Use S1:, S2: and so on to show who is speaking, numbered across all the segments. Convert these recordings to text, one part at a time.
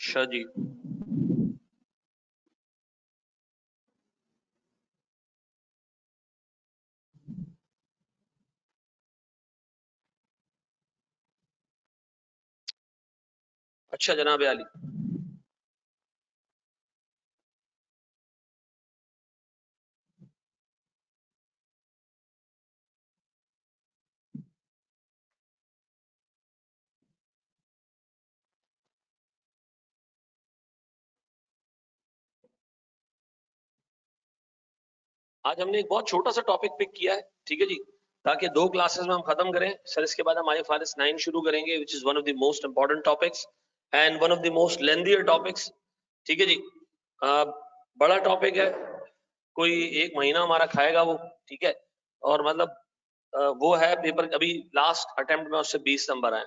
S1: अच्छा जी। अच्छा जनाब आली। आज हमने एक बहुत छोटा सा टॉपिक पिक किया है, ठीक है जी, ताकि 2 क्लासेस में हम खत्म करें सर। इसके बाद हम IFRS 9 शुरू करेंगे, which is one of the most important topics and one of the most lengthier topics, ठीक है जी। बड़ा टॉपिक है, कोई 1 महीना हमारा खाएगा वो, ठीक है। और मतलब वो है पेपर, अभी लास्ट अटेम्प्ट में उससे 20 नंबर आए,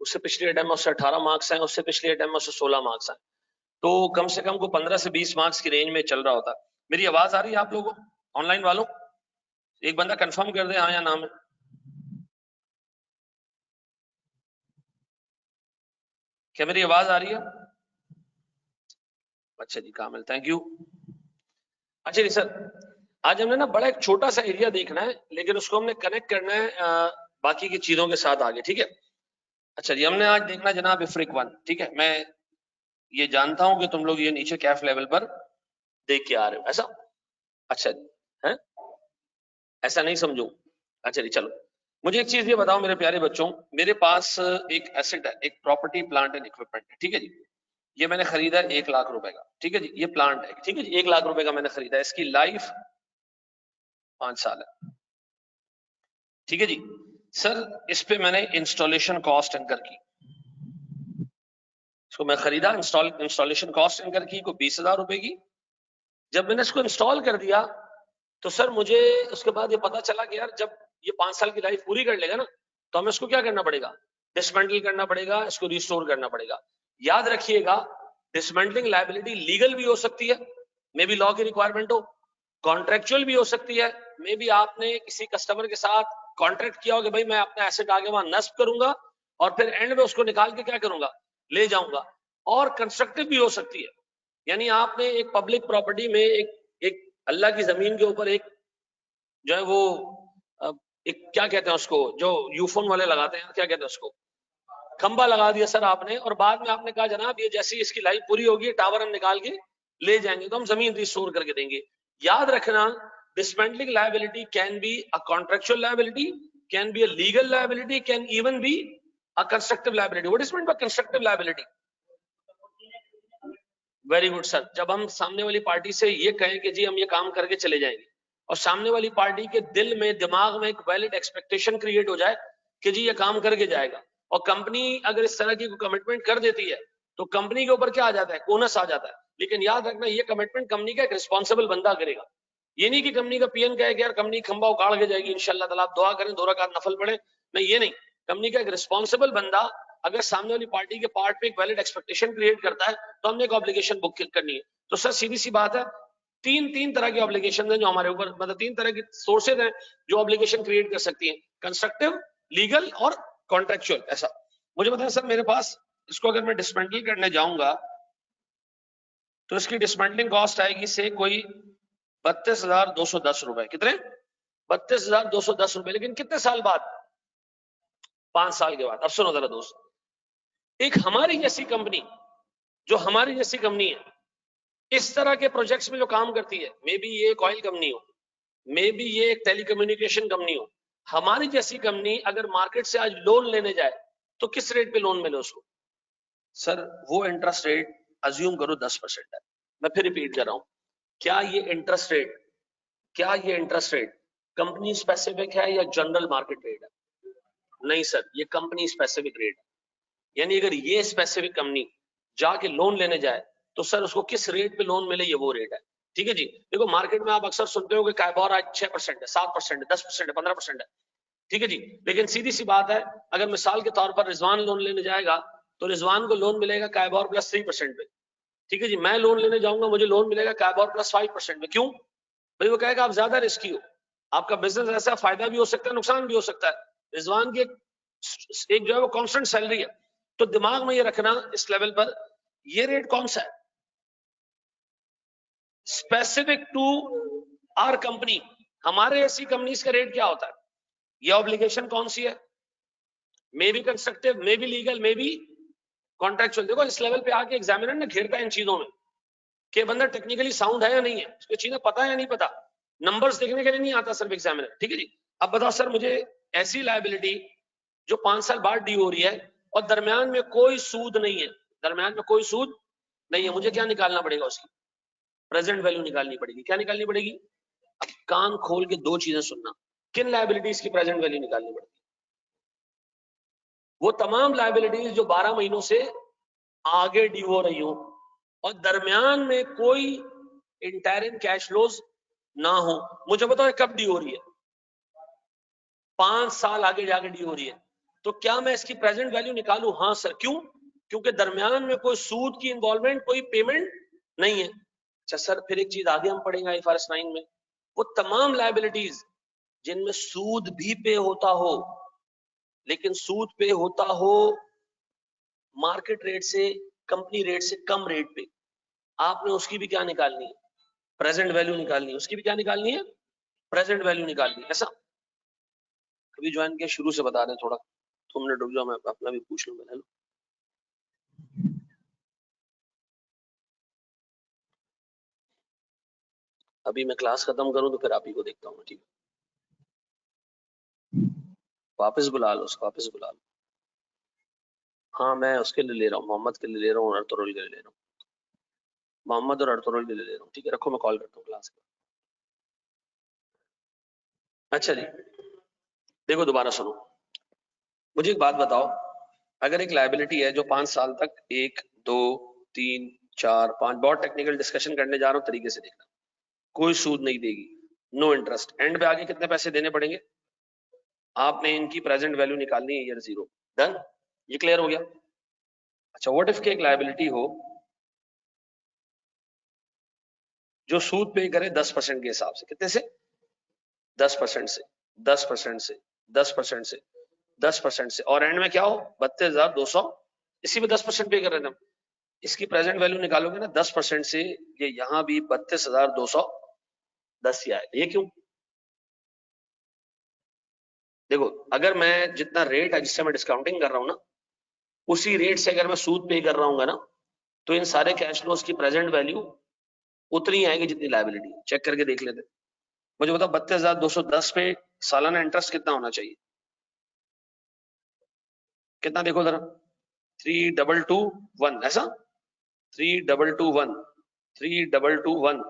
S1: उससे पिछले अटेम्प्ट में उससे 18 मार्क्स आए, उससे पिछले अटेम्प्ट में उससे 16 मार्क्स आए, तो कम से कम को 15 से 20 मार्क्स की रेंज में चल रहा होता। मेरी आवाज आ रही है आप लोगों को, ऑनलाइन वालों? एक बंदा कंफर्म कर दे हाँ या ना में। क्या मेरी आवाज आ रही है? अच्छा जी कामिल, थैंक यू। अच्छा जी सर, आज हमने ना बड़ा एक छोटा सा एरिया देखना है, लेकिन उसको हमने कनेक्ट करना है बाकी की चीजों के साथ आगे, ठीक है। अच्छा जी, हमने आज देखना जनाब इफ्रिक 1, ठीक है। मैं ये जानता हूं कि तुम लोग ये नीचे कैफ लेवल पर देख के आ रहे हो, ऐसा? अच्छा है, ऐसा नहीं समझो। अच्छा जी चलो, मुझे एक चीज ये बताओ मेरे प्यारे बच्चों, मेरे पास एक एसेट है, एक प्रॉपर्टी प्लांट एंड इक्विपमेंट है, ठीक है जी। ये मैंने खरीदा है 1 लाख रुपए का, ठीक है जी। ये प्लांट है, ठीक है जी, 1 लाख रुपए का मैंने खरीदा है, इसकी लाइफ 5 साल है, ठीक है जी। सर इस पे मैंने इंस्टॉलेशन कॉस्ट एंकर की, इसको मैं खरीदा, इंस्टॉलेशन कॉस्ट एंकर की को 20,000 रुपए की। जब मैंने इसको इंस्टॉल कर दिया तो सर मुझे उसके बाद ये पता चला कि यार जब ये 5 साल की लाइफ पूरी कर लेगा ना, तो हमें इसको क्या करना पड़ेगा, डिसमेंटल करना पड़ेगा, इसको रिस्टोर करना पड़ेगा। याद रखिएगा, डिसमेंटलिंग लायबिलिटी लीगल भी हो सकती है, मे बी लॉ की रिक्वायरमेंट हो, कॉन्ट्रेक्चुअल भी हो सकती है, मे बी आपने किसी कस्टमर के साथ कॉन्ट्रैक्ट किया हो कि भाई मैं अपना एसेट आगे वहां नस्ब करूंगा और फिर एंड में उसको निकाल के क्या करूंगा, ले जाऊंगा। और कंस्ट्रक्टिव भी हो सकती है, यानी आपने एक पब्लिक प्रॉपर्टी में एक अल्लाह की जमीन के ऊपर एक जो है वो एक क्या कहते हैं उसको, जो यूफोन वाले लगाते हैं, क्या कहते हैं उसको, खंबा लगा दिया सर आपने, और बाद में आपने कहा जनाब ये जैसी इसकी लाइफ पूरी होगी टावर हम निकाल के ले जाएंगे, तो हम जमीन रिस्टोर करके देंगे। याद रखना, dismantling liability can be a contractual liability, can be a legal liability, can even be a constructive liability. What is mean by constructive liability? Very good sir, जब हम सामने वाली पार्टी से ये कहें कि जी हम ये काम करके चले जाएंगे, और सामने वाली पार्टी के दिल में दिमाग में एक वैलिड एक्सपेक्टेशन क्रिएट हो जाए कि जी ये काम करके जाएगा, और कंपनी अगर इस तरह की कमिटमेंट कर देती है, तो कंपनी के ऊपर क्या आ जाता है, ओनस आ जाता है। लेकिन याद रखना, ये कमिटमेंट कंपनी का एक रिस्पॉन्सिबल बंदा करेगा। ये नहीं कि कंपनी का पीएन कहे कि यार कंपनी खंबा उखाड़ के जाएगी इंशाल्लाह ताला, आप दुआ करें 2 रकात नफल पड़े, नहीं ये नहीं। कंपनी का एक रिस्पॉन्सिबल बंदा अगर सामने वाली पार्टी के पार्ट पे एक वैलिड एक्सपेक्टेशन क्रिएट करता है, तो हमने एक ऑब्लिगेशन बुक करनी है। तो सर सीधी सी बात है, तीन तरह की ऑब्लिगेशन है जो हमारे ऊपर, मतलब 3 तरह की सोर्सेज हैं जो ऑब्लिगेशन क्रिएट कर सकती हैं, कंस्ट्रक्टिव, लीगल और कॉन्ट्रेक्चुअल। ऐसा मुझे बताएं सर, मेरे पास इसको अगर मैं डिसमेंटल करने जाऊंगा तो इसकी डिसमेंटलिंग कॉस्ट आएगी से कोई 32,210 रुपए। कितने? 32,210 रुपए। लेकिन कितने साल बाद? 5 साल के बाद। अब सुनो जरा दोस्त, एक हमारी जैसी कंपनी, जो हमारी जैसी कंपनी है, इस तरह के प्रोजेक्ट्स में जो काम करती है, मे बी ये एक ऑयल कंपनी हो, मे बी ये एक टेलीकम्युनिकेशन कंपनी हो, हमारी जैसी कंपनी अगर मार्केट से आज लोन लेने जाए तो किस रेट पे लोन मिले उसको? सर वो इंटरेस्ट रेट अज्यूम करो 10% है। मैं फिर रिपीट कर रहा हूं, क्या ये इंटरेस्ट रेट, क्या ये इंटरेस्ट रेट कंपनी स्पेसिफिक है या जनरल मार्केट रेट है? नहीं सर, ये कंपनी स्पेसिफिक रेट है। यानी अगर ये स्पेसिफिक कंपनी जाके लोन लेने जाए तो सर उसको किस रेट पे लोन मिले, ये वो रेट है, ठीक है जी। देखो मार्केट में आप अक्सर सुनते हो कि काइबोर आज 6% है, 7% है, 10% है, 15% है, ठीक है जी। लेकिन सीधी सी बात है, अगर मिसाल के तौर पर रिजवान लोन लेने जाएगा तो रिजवान को लोन मिलेगा काइबोर प्लस 3% पे, ठीक है जी। मैं लोन लेने जाऊंगा, मुझे लोन मिलेगा काइबोर प्लस 5% में। क्यों भाई? वो कहेगा आप ज्यादा रिस्की हो, आपका बिजनेस ऐसा फायदा भी हो सकता है, नुकसान भी हो सकता है। रिजवान की एक जो है वो कांस्टेंट सैलरी है। तो दिमाग में ये रखना इस लेवल पर ये रेट कौन सा है? Specific to our company. हमारे ऐसी कंपनीज का रेट क्या होता है? ये ऑब्लिगेशन कौन सी है? May be constructive, may be legal, may be contractual. देखो इस लेवल पे आके एग्जामिनर ना घेरता है इन चीजों में कि बंदा टेक्निकली साउंड है या नहीं है, उसको चीजें पता है या नहीं पता। नंबर्स देखने के लिए नहीं आता सिर्फ एग्जामिनर, ठीक है जी। अब बताओ सर, मुझे ऐसी लायबिलिटी जो 5 साल बाद ड्यू हो रही है और दरमियान में कोई सूद नहीं है, दरमियान में कोई सूद नहीं है, मुझे क्या निकालना पड़ेगा? उसकी प्रेजेंट वैल्यू निकालनी पड़ेगी। क्या निकालनी पड़ेगी? अब कान खोल के दो चीजें सुनना, किन लायबिलिटीज की प्रेजेंट वैल्यू निकालनी पड़ेगी? वो तमाम लायबिलिटीज जो 12 महीनों से आगे ड्यू हो रही हो और दरमियान में कोई इंटरिम कैश फ्लोज ना हो। मुझे बताओ कब ड्यू हो रही है? 5 साल आगे जाके ड्यू हो रही है। तो क्या मैं इसकी प्रेजेंट वैल्यू निकालूं? हाँ सर। क्यों? क्योंकि दरमियान में कोई सूद की इन्वॉल्वमेंट, कोई पेमेंट नहीं है। अच्छा सर, फिर एक चीज आगे हम पढ़ेंगे IFRS 9 में, वो तमाम लायबिलिटीज जिनमें सूद भी पे होता हो, लेकिन सूद पे होता हो मार्केट रेट से, कंपनी रेट से कम रेट पे, आपने उसकी भी क्या निकालनी है? प्रेजेंट वैल्यू निकालनी है। उसकी भी क्या निकालनी है? प्रेजेंट वैल्यू निकालनी है। ऐसा अभी ज्वाइन किया, शुरू से बता रहे हैं, थोड़ा तुमने डूब जाओ, मैं अपना भी पूछ लूं। हेलो, अभी मैं क्लास खत्म करूं तो फिर आप ही को देखता हूँ, ठीक है? वापस बुला लो उसको, वापस बुला लो। हाँ मैं उसके लिए ले रहा हूँ, मोहम्मद के लिए ले रहा हूँ और अर्तुरुल के लिए ले रहा हूँ। मोहम्मद और अर्तुरुल के लिए ले रहा हूँ, ठीक है? रखो, मैं कॉल करता हूँ क्लास में। अच्छा जी, देखो दोबारा सुनो, मुझे एक बात बताओ। अगर एक लायबिलिटी है जो 5 साल तक 1 2 3 4 5, बहुत टेक्निकल डिस्कशन करने जा रहा हूँ, तरीके से देखना, कोई सूद नहीं देगी, नो इंटरेस्ट, एंड पे आगे कितने पैसे देने पड़ेंगे? आपने इनकी प्रेजेंट वैल्यू निकालनी है, ईयर 0। डन? ये क्लियर हो गया? अच्छा, व्हाट इफ के एक लायबिलिटी हो जो सूद पे करे 10% के हिसाब से? कितने से? 10% से, 10% से, 10% से, 10% से, और एंड में क्या हो? 32,200, इसी में 10% पे कर रहे थे हम। इसकी प्रेजेंट वैल्यू निकालोगे ना 10% से, ये यहां भी 32,210 ही आएगा। ये क्यों? देखो, अगर मैं जितना रेट है जिससे मैं डिस्काउंटिंग कर रहा हूं ना, उसी रेट से अगर मैं सूद पे कर रहा हूँ ना, तो इन सारे कैश फ्लोज की प्रेजेंट वैल्यू उतनी आएगी जितनी लायबिलिटी। चेक करके देख लेते। मुझे बताओ 32,210 पे सालाना इंटरेस्ट कितना होना चाहिए? कितना देखो जरा, 3,221, ऐसा 3,221, 3,221,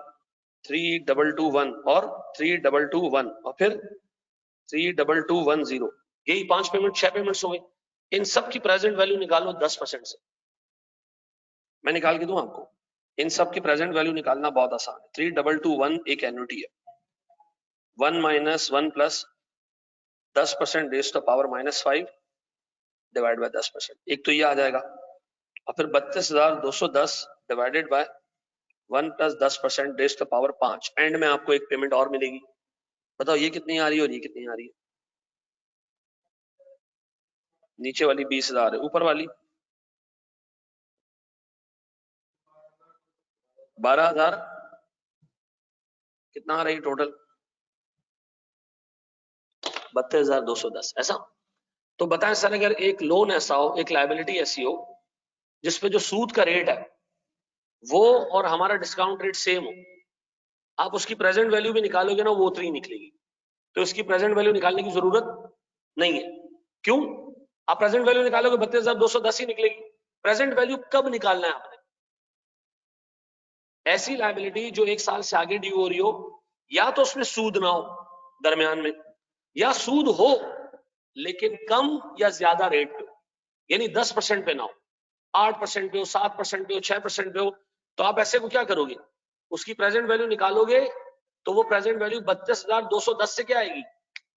S1: 3,221 और 3,221 और फिर 3,210। यही 5 पेमेंट, 6 पेमेंट्स हो गई। इन सब की प्रेजेंट वैल्यू निकालो 10% से। मैं निकाल के दूं आपको? इन सब की प्रेजेंट वैल्यू निकालना बहुत आसान है। 3,221 एक एन्युटी है, 1 - 1 + 10% raise to power -5 divide by 10%, एक तो ये आ जाएगा। और फिर 32,210 divided by 1 + 10% raise to power 5, end में आपको एक पेमेंट और मिलेगी। बताओ ये कितनी आ रही है और ये कितनी आ रही है? नीचे वाली 20,000 है, ऊपर वाली 12,000। कितना आ रही है टोटल? 32,210, ऐसा? तो बताएं सर, अगर एक लोन ऐसा हो, एक लायबिलिटी ऐसी हो जिसपे जो सूद का रेट है वो और हमारा डिस्काउंट रेट सेम हो, आप उसकी प्रेजेंट वैल्यू भी निकालोगे ना, वो उतनी निकलेगी। तो इसकी प्रेजेंट वैल्यू निकालने की जरूरत नहीं है। क्यों? आप प्रेजेंट वैल्यू निकालोगे 32,210 ही निकलेगी। प्रेजेंट वैल्यू कब निकालना है आपने? ऐसी लायबिलिटी जो 1 साल से आगे ड्यू हो रही हो, या तो उसमें सूद ना हो दरमियान में, या सूद हो लेकिन कम या ज्यादा रेट पे, यानी 10% पे ना हो, 8% पे हो, 7% पे हो, 6% पे हो। तो आप ऐसे को क्या करोगे? उसकी प्रेजेंट वैल्यू निकालोगे तो वो प्रेजेंट वैल्यू 32,210 से क्या आएगी?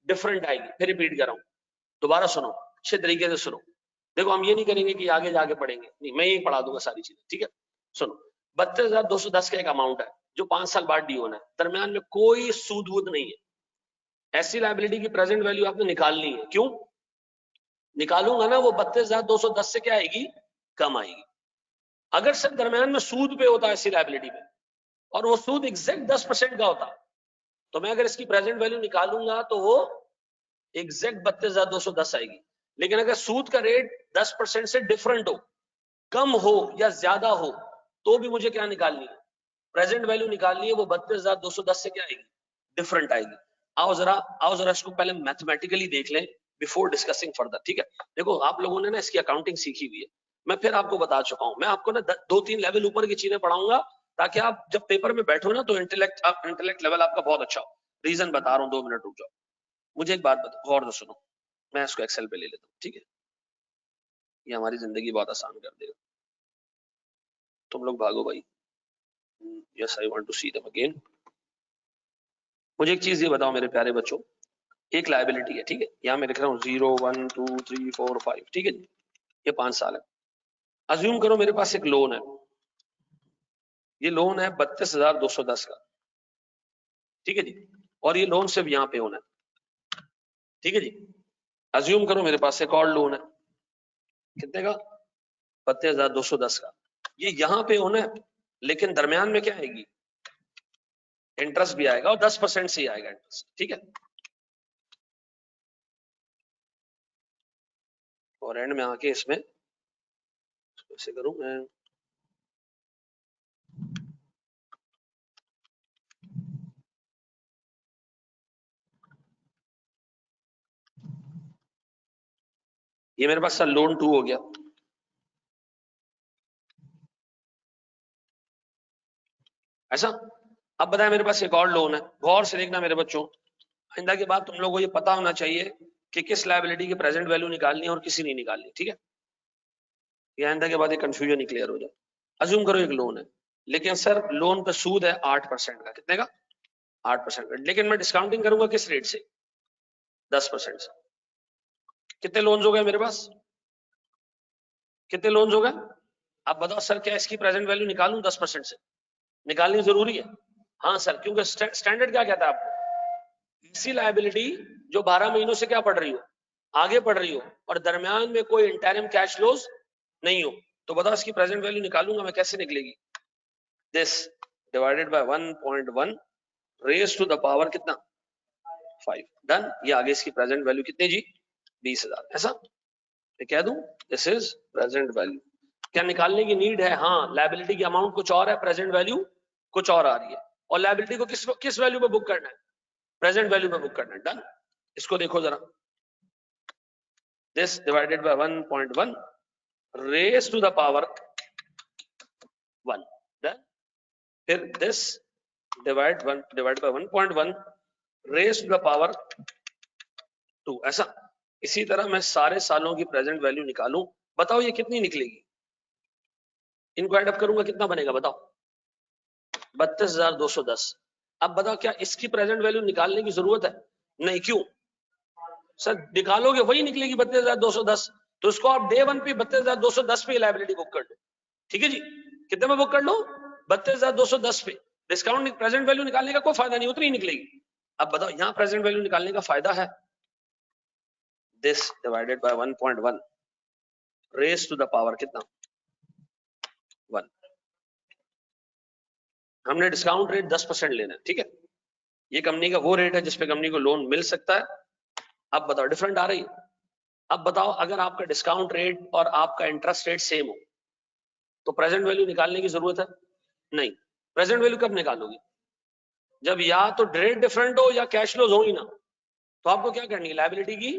S1: डिफरेंट आएगी। फिर रिपीट कर रहा हूं, दोबारा सुनो, अच्छे तरीके से सुनो। देखो, हम ये नहीं करेंगे कि आगे जाके पढ़ेंगे, नहीं, मैं यही पढ़ा दूंगा सारी चीजें, ठीक है? सुनो, 32,210 का एक अमाउंट है जो 5 साल बाद ड्यू होना है, दरमियान में कोई सूद वूद नहीं है। ऐसी लायबिलिटी की प्रेजेंट वैल्यू आपने निकालनी है। क्यों निकालूंगा ना? वो 32,210 से क्या आएगी? कम आएगी। अगर सर दरम्यान में सूद पे होता है इसी लायबिलिटी में और वो सूद एग्जैक्ट 10% का होता, तो मैं अगर इसकी प्रेजेंट वैल्यू निकालूंगा तो वो एग्जैक्ट 32,210 आएगी। लेकिन अगर सूद का रेट 10% से डिफरेंट हो, कम हो या ज्यादा हो, तो भी मुझे क्या निकालनी है, प्रेजेंट वैल्यू निकालनी है, वो 32,210 से क्या आएगी, डिफरेंट आएगी। आओ जरा इसको पहले मैथमेटिकली देख लें बिफोर डिस्कसिंग फर्दर, ठीक है। देखो आप लोगों ने ना इसकी अकाउंटिंग सीखी हुई है, मैं फिर आपको बता चुका हूं, मैं आपको ना 2-3 लेवल ऊपर की चीजें पढ़ाऊंगा ताकि आप जब पेपर में बैठो ना तो इंटेलेक्ट लेवल आपका बहुत अच्छा हो। रीजन बता रहा हूँ, 2 मिनट रुक जाओ। मुझे एक बात बताओ, गौर से सुनो, मैं इसको एक्सेल पे ले लेता हूँ, ठीक है, ये हमारी जिंदगी बहुत आसान कर देगा। तुम लोग भागो भाई, yes I want to see them again. मुझे एक चीज ये बताओ मेरे प्यारे बच्चों, एक लायबिलिटी है, ठीक है, यहाँ मैं लिख रहा हूँ 0 1 2 3 4 5, ठीक है जी, ये 5 साल है। अज्यूम करो मेरे पास एक लोन है, ये लोन है 32,210 का, ठीक है जी, और ये लोन सिर्फ यहाँ पे होना है, ठीक है जी। अज्यूम करो मेरे पास एक और लोन है, कितने का, 32,210 का, ये यहाँ पे होना है, लेकिन दरमियान में क्या आएगी, इंटरेस्ट भी आएगा और 10% से ही आएगा इंटरेस्ट, ठीक है। और एंड में आके इसमें ऐसे करूं मैं, ये मेरे पास सर लोन 2 हो गया, ऐसा। अब बताया मेरे पास एक और लोन है, गौर से देखना मेरे बच्चों, आइंदा के बाद तुम लोगों को ये पता होना चाहिए कि किस लायबिलिटी की प्रेजेंट वैल्यू निकालनी है और किसी नहीं निकालनी, ठीक है, ये आइंदा के बाद ये कंफ्यूजन ही क्लियर हो जाए। अज्यूम करो एक लोन है, लेकिन सर लोन पे सूद है 8% का, कितने का, 8% का, लेकिन मैं डिस्काउंटिंग करूंगा किस रेट से, 10% से। कितने लोन्स हो गए मेरे पास, कितने लोन्स हो गए, आप बताओ सर क्या इसकी प्रेजेंट वैल्यू निकालूं 10% से, निकालनी जरूरी है, हाँ सर, क्योंकि स्टैंडर्ड क्या कहता है आपको, ऐसी लायबिलिटी जो 12 महीनों से क्या पड़ रही हो, आगे पड़ रही हो, और दरमियान में कोई इंटरिम कैश फ्लोज नहीं हो, तो बताओ इसकी प्रेजेंट वैल्यू निकालूंगा मैं, कैसे निकलेगी, this divided by 1.1 raise to the power कितना, 5, डन। ये आगे इसकी प्रेजेंट वैल्यू कितनी जी, 20,000, ऐसा मैं कह दूं, दिस इज प्रेजेंट वैल्यू। क्या निकालने की नीड है, हाँ, लायबिलिटी की अमाउंट कुछ और है, प्रेजेंट वैल्यू कुछ और आ रही है, और लायबिलिटी को किस वैल्यू पे बुक करना है, प्रेजेंट वैल्यू पे बुक करना है, डन। इसको देखो जरा, this divided by 1.1 raised to the power 1, then फिर this divided by 1.1 raised to the power 2, ऐसा। इसी तरह मैं सारे सालों की प्रेजेंट वैल्यू निकालूं, बताओ ये कितनी निकलेगी, इनको ऐड अप करूंगा कितना बनेगा बताओ, 32,210। अब बताओ क्या इसकी प्रेजेंट वैल्यू निकालने की जरूरत है, नहीं, क्यों सर, निकालोगे वही निकलेगी 32,210, तो इसको आप डे 1 पे 32,210 पे लायबिलिटी बुक कर दो, ठीक है जी, कितने में बुक कर लो, 32,210 पे। डिस्काउंट प्रेजेंट वैल्यू निकालने का कोई फायदा नहीं, उतनी ही निकलेगी। अब बताओ यहाँ प्रेजेंट वैल्यू निकालने का फायदा है, this divided by 1.1 raise to the power कितना, 1। हमने डिस्काउंट रेट 10% लेना है, ठीक है, ये कंपनी का वो रेट है जिसपे कंपनी को लोन मिल सकता है। अब बताओ डिफरेंट आ रही है, अब बताओ अगर आपका डिस्काउंट रेट और आपका इंटरेस्ट रेट सेम हो तो प्रेजेंट वैल्यू निकालने की जरूरत है, नहीं। प्रेजेंट वैल्यू कब निकालोगे, जब या तो रेट डिफरेंट हो या कैश फ्लोज हो ही ना, तो आपको क्या करनी है, लायबिलिटी की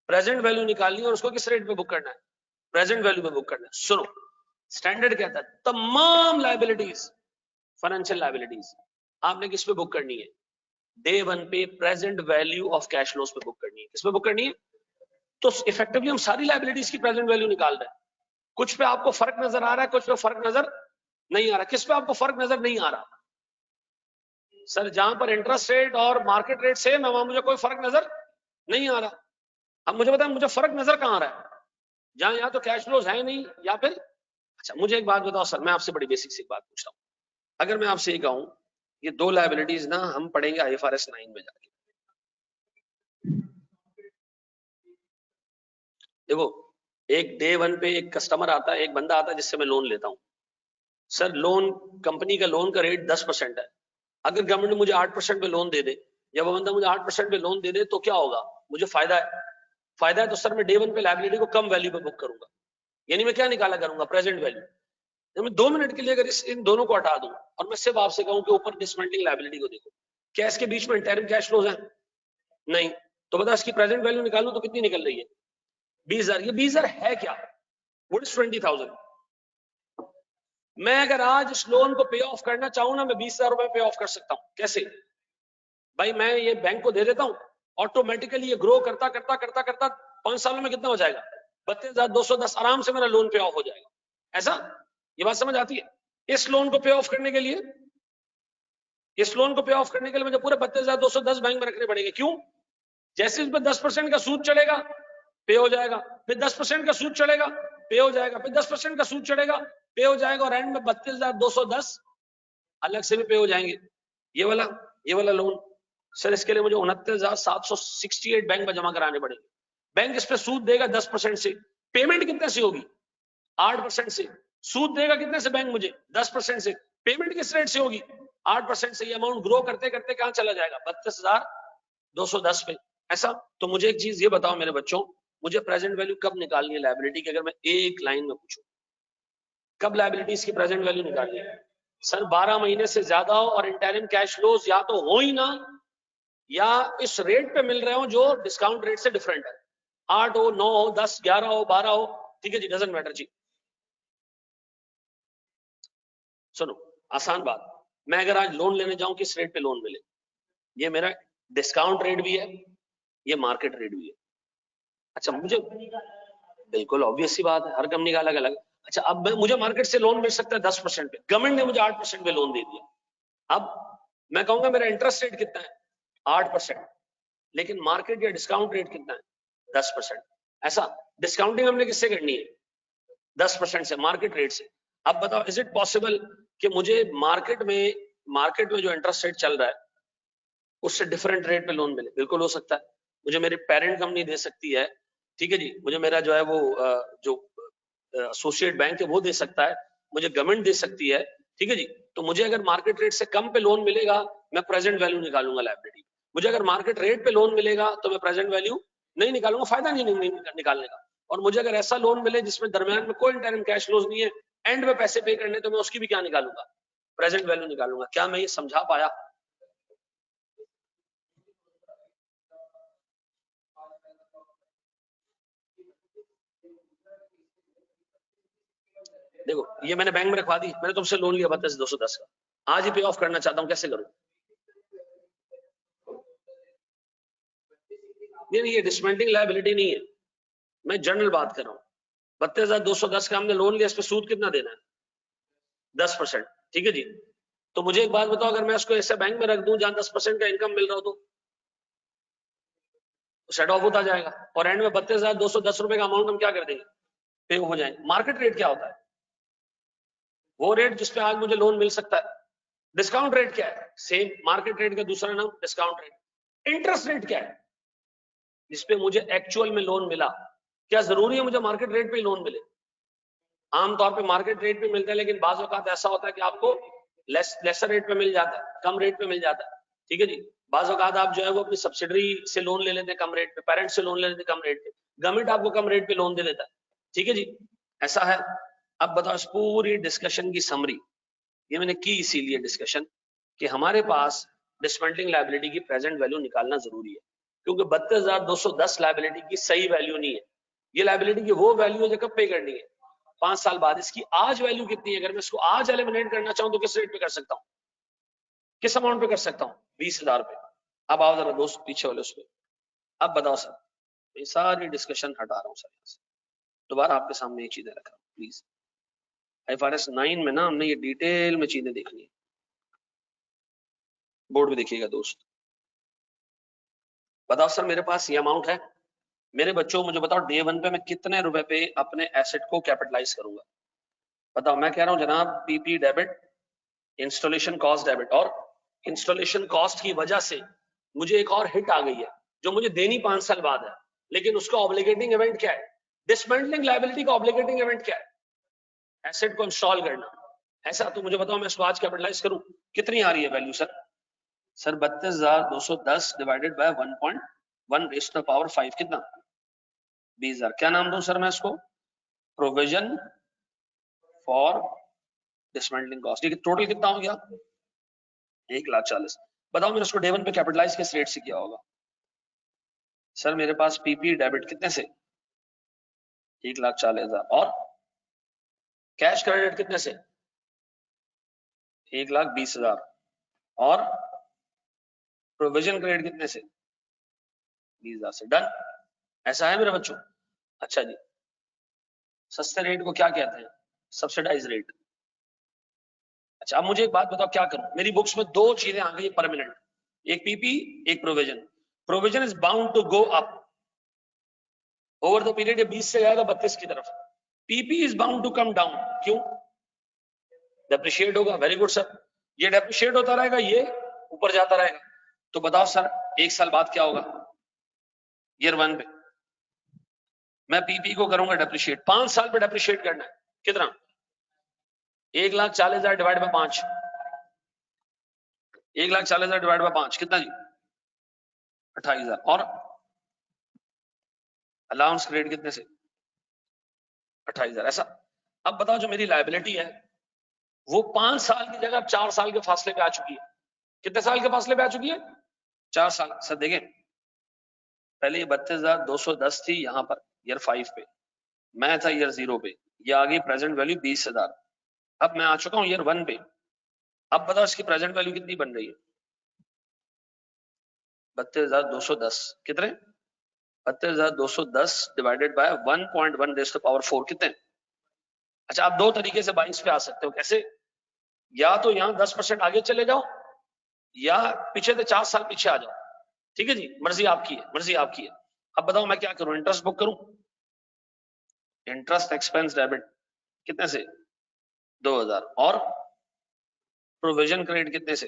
S1: प्रेजेंट वैल्यू निकालनी है और उसको किस रेट पे बुक करना है, प्रेजेंट वैल्यू पे बुक करना है। सुनो, स्टैंडर्ड कहता है तमाम लायबिलिटीज, फाइनेंशियल लायबिलिटीज आपने किस पे बुक करनी है, डे 1 पे present value of cash flows पे बुक करनी है, किस पे बुक करनी है। तो इफेक्टिवली हम सारी लायबिलिटीज की प्रेजेंट वैल्यू निकाल रहे हैं, कुछ पे आपको फर्क नजर आ रहा है, कुछ पे फर्क नजर नहीं आ रहा, किस पे आपको फर्क नजर नहीं आ रहा, सर जहां पर इंटरेस्ट रेट और मार्केट रेट सेम है वहां मुझे कोई फर्क नजर नहीं आ रहा। अब मुझे बताएं मुझे फर्क नजर कहां आ रहा है, जहां यहाँ तो कैश फ्लोज है नहीं या फिर, अच्छा मुझे एक बात बताओ सर, मैं आपसे बड़ी बेसिक सी बात पूछता हूँ, अगर मैं आपसे ये कहूं ये 2 लायबिलिटीज ना हम पढ़ेंगे IFRS 9 में जाके, देखो एक डे 1 पे एक कस्टमर आता है, एक बंदा आता है जिससे मैं लोन लेता हूं, सर लोन, कंपनी का लोन का रेट 10% है। अगर गवर्नमेंट मुझे 8% पे लोन दे दे, या वो बंदा मुझे 8% पे लोन दे दे, तो क्या होगा? मुझे फायदा है। फायदा है तो सर मैं डे 1 पे लायबिलिटी को कम वैल्यू पे बुक करूंगा। यानी मैं क्या निकाला करूंगा? Present value. तो मैं 2 मिनट के लिए अगर इन दोनों को हटा दूं और मैं सिर्फ आपसे कहूं कि ऊपर डिसमेंटलिंग लायबिलिटी को देखो, क्या इसके बीच में इंटरिम कैश फ्लोज हैं? नहीं। तो बता इसकी प्रेजेंट वैल्यू निकालूं तो कितनी निकल रही है? 20,000। ये 20,000 है क्या? What is 20,000? मैं अगर आज इस लोन को पे ऑफ करना चाहूं ना, मैं 20,000 रुपए पे ऑफ कर सकता हूं। कैसे भाई? मैं ये बैंक को दे देता हूं, ऑटोमेटिकली ये ग्रो करता करता करता करता 5 सालों में कितना हो जाएगा? 32,210 आराम से मेरा लोन पे ऑफ हो जाएगा। ऐसा? ये बात समझ आती है? इस लोन को पे ऑफ करने के लिए, इस लोन को पे ऑफ करने के लिए मुझे पूरे 32,210 बैंक में रखने पड़ेंगे। क्यों? जैसे इस पर 10% का सूद चढ़ेगा, पे हो जाएगा, फिर 10% का सूद चढ़ेगा, पे हो जाएगा, फिर 10% का सूद चढ़ेगा, पे हो जाएगा, और एंड में 32,210 अलग से भी पे हो जाएंगे। ये वाला लोन सर, इसके लिए मुझे 29,768 बैंक में जमा कराने पड़ेंगे। बैंक इस पे सूद देगा 10% से। पेमेंट कितने से होगी? 8% से। सूद देगा कितने से बैंक मुझे? 10% से। पेमेंट किस रेट से होगी? 8% से। ये अमाउंट ग्रो करते करते कहां चला जाएगा? 32,210 पे। ऐसा? तो मुझे एक चीज ये बताओ मेरे बच्चों, मुझे प्रेजेंट वैल्यू कब निकालनी है लायबिलिटी की? अगर मैं एक लाइन में पूछूं, कब लायबिलिटीज की प्रेजेंट वैल्यू निकालनी है? सर 12 महीने से ज्यादा हो और इंटरिम कैश फ्लोज या तो हो ही ना, या इस रेट पे मिल रहे हो जो डिस्काउंट रेट से डिफरेंट है। 8 हो, 9 हो, 10, 11 हो, 12 हो, ठीक है जी, डजंट मैटर जी। सुनो, आसान बात, मैं अगर आज लोन लेने जाऊं, किस रेट पे लोन मिले? ये मेरा डिस्काउंट रेट भी है, ये मार्केट रेट भी है। अच्छा, मुझे बिल्कुल ऑब्वियस सी बात है, हर कंपनी का अलग अलग। अच्छा, अब मुझे मार्केट से लोन मिल सकता है 10% पे, गवर्नमेंट ने मुझे 8% पे लोन दे दिया। अब मैं कहूंगा मेरा इंटरेस्ट रेट कितना है? 8%। लेकिन मार्केट या डिस्काउंट रेट कितना है? 10%। ऐसा? डिस्काउंटिंग हमने किससे करनी है? 10% से, मार्केट रेट से। अब बताओ, इज इट पॉसिबल कि मुझे मार्केट में जो इंटरेस्ट रेट चल रहा है उससे डिफरेंट रेट पे लोन मिले? बिल्कुल हो सकता है। मुझे मेरी पेरेंट कंपनी दे सकती है, ठीक है जी, मुझे मेरा जो है वो जो एसोसिएट बैंक है वो दे सकता है, मुझे गवर्नमेंट दे सकती है, ठीक है जी। तो मुझे अगर मार्केट रेट से कम पे लोन मिलेगा, मैं प्रेजेंट वैल्यू निकालूंगा लायबिलिटी। मुझे अगर मार्केट रेट पे लोन मिलेगा तो मैं प्रेजेंट वैल्यू नहीं निकालूंगा, फायदा नहीं निकालने का। और मुझे अगर ऐसा लोन मिले जिसमें दरमियान में कोई इंटरिम कैश फ्लोज नहीं है, एंड में पैसे पे करने, तो मैं उसकी भी क्या निकालूंगा? प्रेजेंट वैल्यू निकालूंगा। क्या मैं ये समझा पाया? देखो, ये मैंने बैंक में रखवा दी, मैंने तुमसे लोन लिया 32,210 का, आज ही पे ऑफ करना चाहता हूं, कैसे करूं? नहीं, ये डिसमेंटलिंग लायबिलिटी नहीं है, मैं जनरल बात कर रहा हूँ। 32,210 का हमने लोन लिया, इस पे सूद कितना देना है? 10%, ठीक है जी। तो मुझे एक बात बताओ, अगर मैं इसको ऐसे बैंक में रख दूं जहां 10% का इनकम मिल रहा हो, तो सेट ऑफ होता जाएगा, और एंड में 32,210 रुपए का अमाउंट हम क्या कर देंगे? पे हो जाएंगे। मार्केट रेट क्या होता है? वो रेट जिसपे आज मुझे लोन मिल सकता है। डिस्काउंट रेट क्या है? सेम, मार्केट रेट का दूसरा नाम डिस्काउंट रेट। इंटरेस्ट रेट क्या है? जिसपे मुझे एक्चुअल में लोन मिला। क्या जरूरी है मुझे मार्केट रेट पे ही लोन मिले? आमतौर पे मार्केट रेट पे मिलता है, लेकिन बाज़ औक़ात ऐसा होता है कि आपको लेसर रेट पे मिल जाता है, कम रेट पे मिल जाता है, ठीक है जी। बाज़ औक़ात आप जो है वो अपनी सब्सिडरी से लोन ले लेते हैं कम रेट पे, पेरेंट से लोन ले लेते हैं कम रेट पे, गवर्नमेंट आपको कम रेट पे लोन दे देता है, ठीक है जी, ऐसा है। अब बताओ, इस पूरी डिस्कशन की समरी ये मैंने की इसीलिए डिस्कशन कि हमारे पास डिसमेंटलिंग लायबिलिटी की प्रेजेंट वैल्यू निकालना जरूरी है, क्योंकि 32,210 लायबिलिटी की सही वैल्यू नहीं है। ये लायबिलिटी की वो वैल्यू है जो कब पे करनी है? 5 साल बाद। इसकी आज वैल्यू कितनी है? अगर मैं इसको आज एलिमिनेट करना चाहूं तो किस रेट पे कर सकता हूं? किस अमाउंट पे कर सकता हूं? 20,000 पे। अब आओ जरा दोस्त पीछे वाले उस पे। अब बताओ सर, ये सारी डिस्कशन हटा रहा हूं सर, यहाँ से दोबारा आपके सामने ये चीजें रख रहा हूं, प्लीज। IFRS 9 में ना हमने ये डिटेल में चीजें देखनी है, बोर्ड में देखिएगा दोस्त। बताओ सर, मेरे पास ये अमाउंट है, मेरे बच्चों मुझे बताओ डे 1 पे मैं कितने रुपए पे अपने एसेट को कैपिटलाइज करूंगा? बताओ, मैं कह रहा हूं जनाब PP debit, installation cost debit, और इंस्टॉलेशन कॉस्ट की वजह से मुझे एक और हिट आ गई है जो मुझे देनी 5 साल बाद है, लेकिन उसका ऑब्लिगेटिंग इवेंट क्या है? डिसमेंटलिंग लायबिलिटी का ऑब्लिगेटिंग इवेंट क्या है? एसेट को इंस्टॉल करना। ऐसा तो मुझे बताओ, मैं इसको आज कैपिटलाइज करूं, कितनी आ रही है value sir? Sir 32,210 divided by 1.1 raise to the power 5 कितना? 20,000। क्या नाम दूं सर मैं इसको? Provision for dismantling cost. ये टोटल कितना हो गया? 1,40,000। बताओ मैंने इसको डे 1 पे कैपिटलाइज किस रेट से किया होगा? सर मेरे पास पीपी डेबिट कितने से? 1,40,000। और कैश क्रेडिट कितने से? 1,20,000। और प्रोविजन क्रेडिट कितने से? 20,000 से। डन। ऐसा है मेरे बच्चों? अच्छा जी, सस्ते रेट को क्या कहते हैं? Subsidise rate. अच्छा अब मुझे एक बात बताओ, क्या करूं? मेरी बुक्स में दो चीजें आ गई परमानेंट, एक पीपी एक provision. Provision is bound to go up over the period, 20 से जाएगा 32 की तरफ। PP is bound to come down, क्यों? डेप्रिशिएट होगा। वेरी गुड सर, ये डेप्रिशिएट होता रहेगा, ये ऊपर जाता रहेगा। तो बताओ सर एक साल बाद क्या होगा? ईयर 1 पे मैं पीपी को करूंगा डेप्रिशिएट, 5 साल पे डेप्रिशिएट करना है। कितना? 1,40,000 डिवाइड बाय 5। 1,40,000 डिवाइड बाय 5 कितना जी? 28,000। और अलाउंस क्रेडिट कितने से? 28,000। ऐसा। अब बताओ जो मेरी लायबिलिटी है वो 5 साल की जगह 4 साल के फासले पे आ चुकी है। कितने साल के फासले पे आ चुकी है? 4 साल। सर देखें, पहले ये 32,210 थी यहां पर ईयर 5 पे, मैं था ईयर 0 पे, ये आ गई प्रेजेंट वैल्यू 20,000। अब मैं आ चुका हूं ईयर 1 पे। अब बताओ इसकी प्रेजेंट वैल्यू कितनी बन रही है? 32,210 कितने? 32,210 divided by 1.1 raise to the power 4 कितने? अच्छा आप दो तरीके से 22 पे आ सकते हो। कैसे? या तो यहाँ 10% आगे चले जाओ, या पीछे से 4 साल पीछे आ जाओ। ठीक है जी, मर्जी आपकी है, मर्जी आपकी है। अब बताओ मैं क्या करूं? इंटरेस्ट बुक करूं? इंटरेस्ट एक्सपेंस डेबिट कितने से? 2,000। और प्रोविजन क्रेडिट कितने से?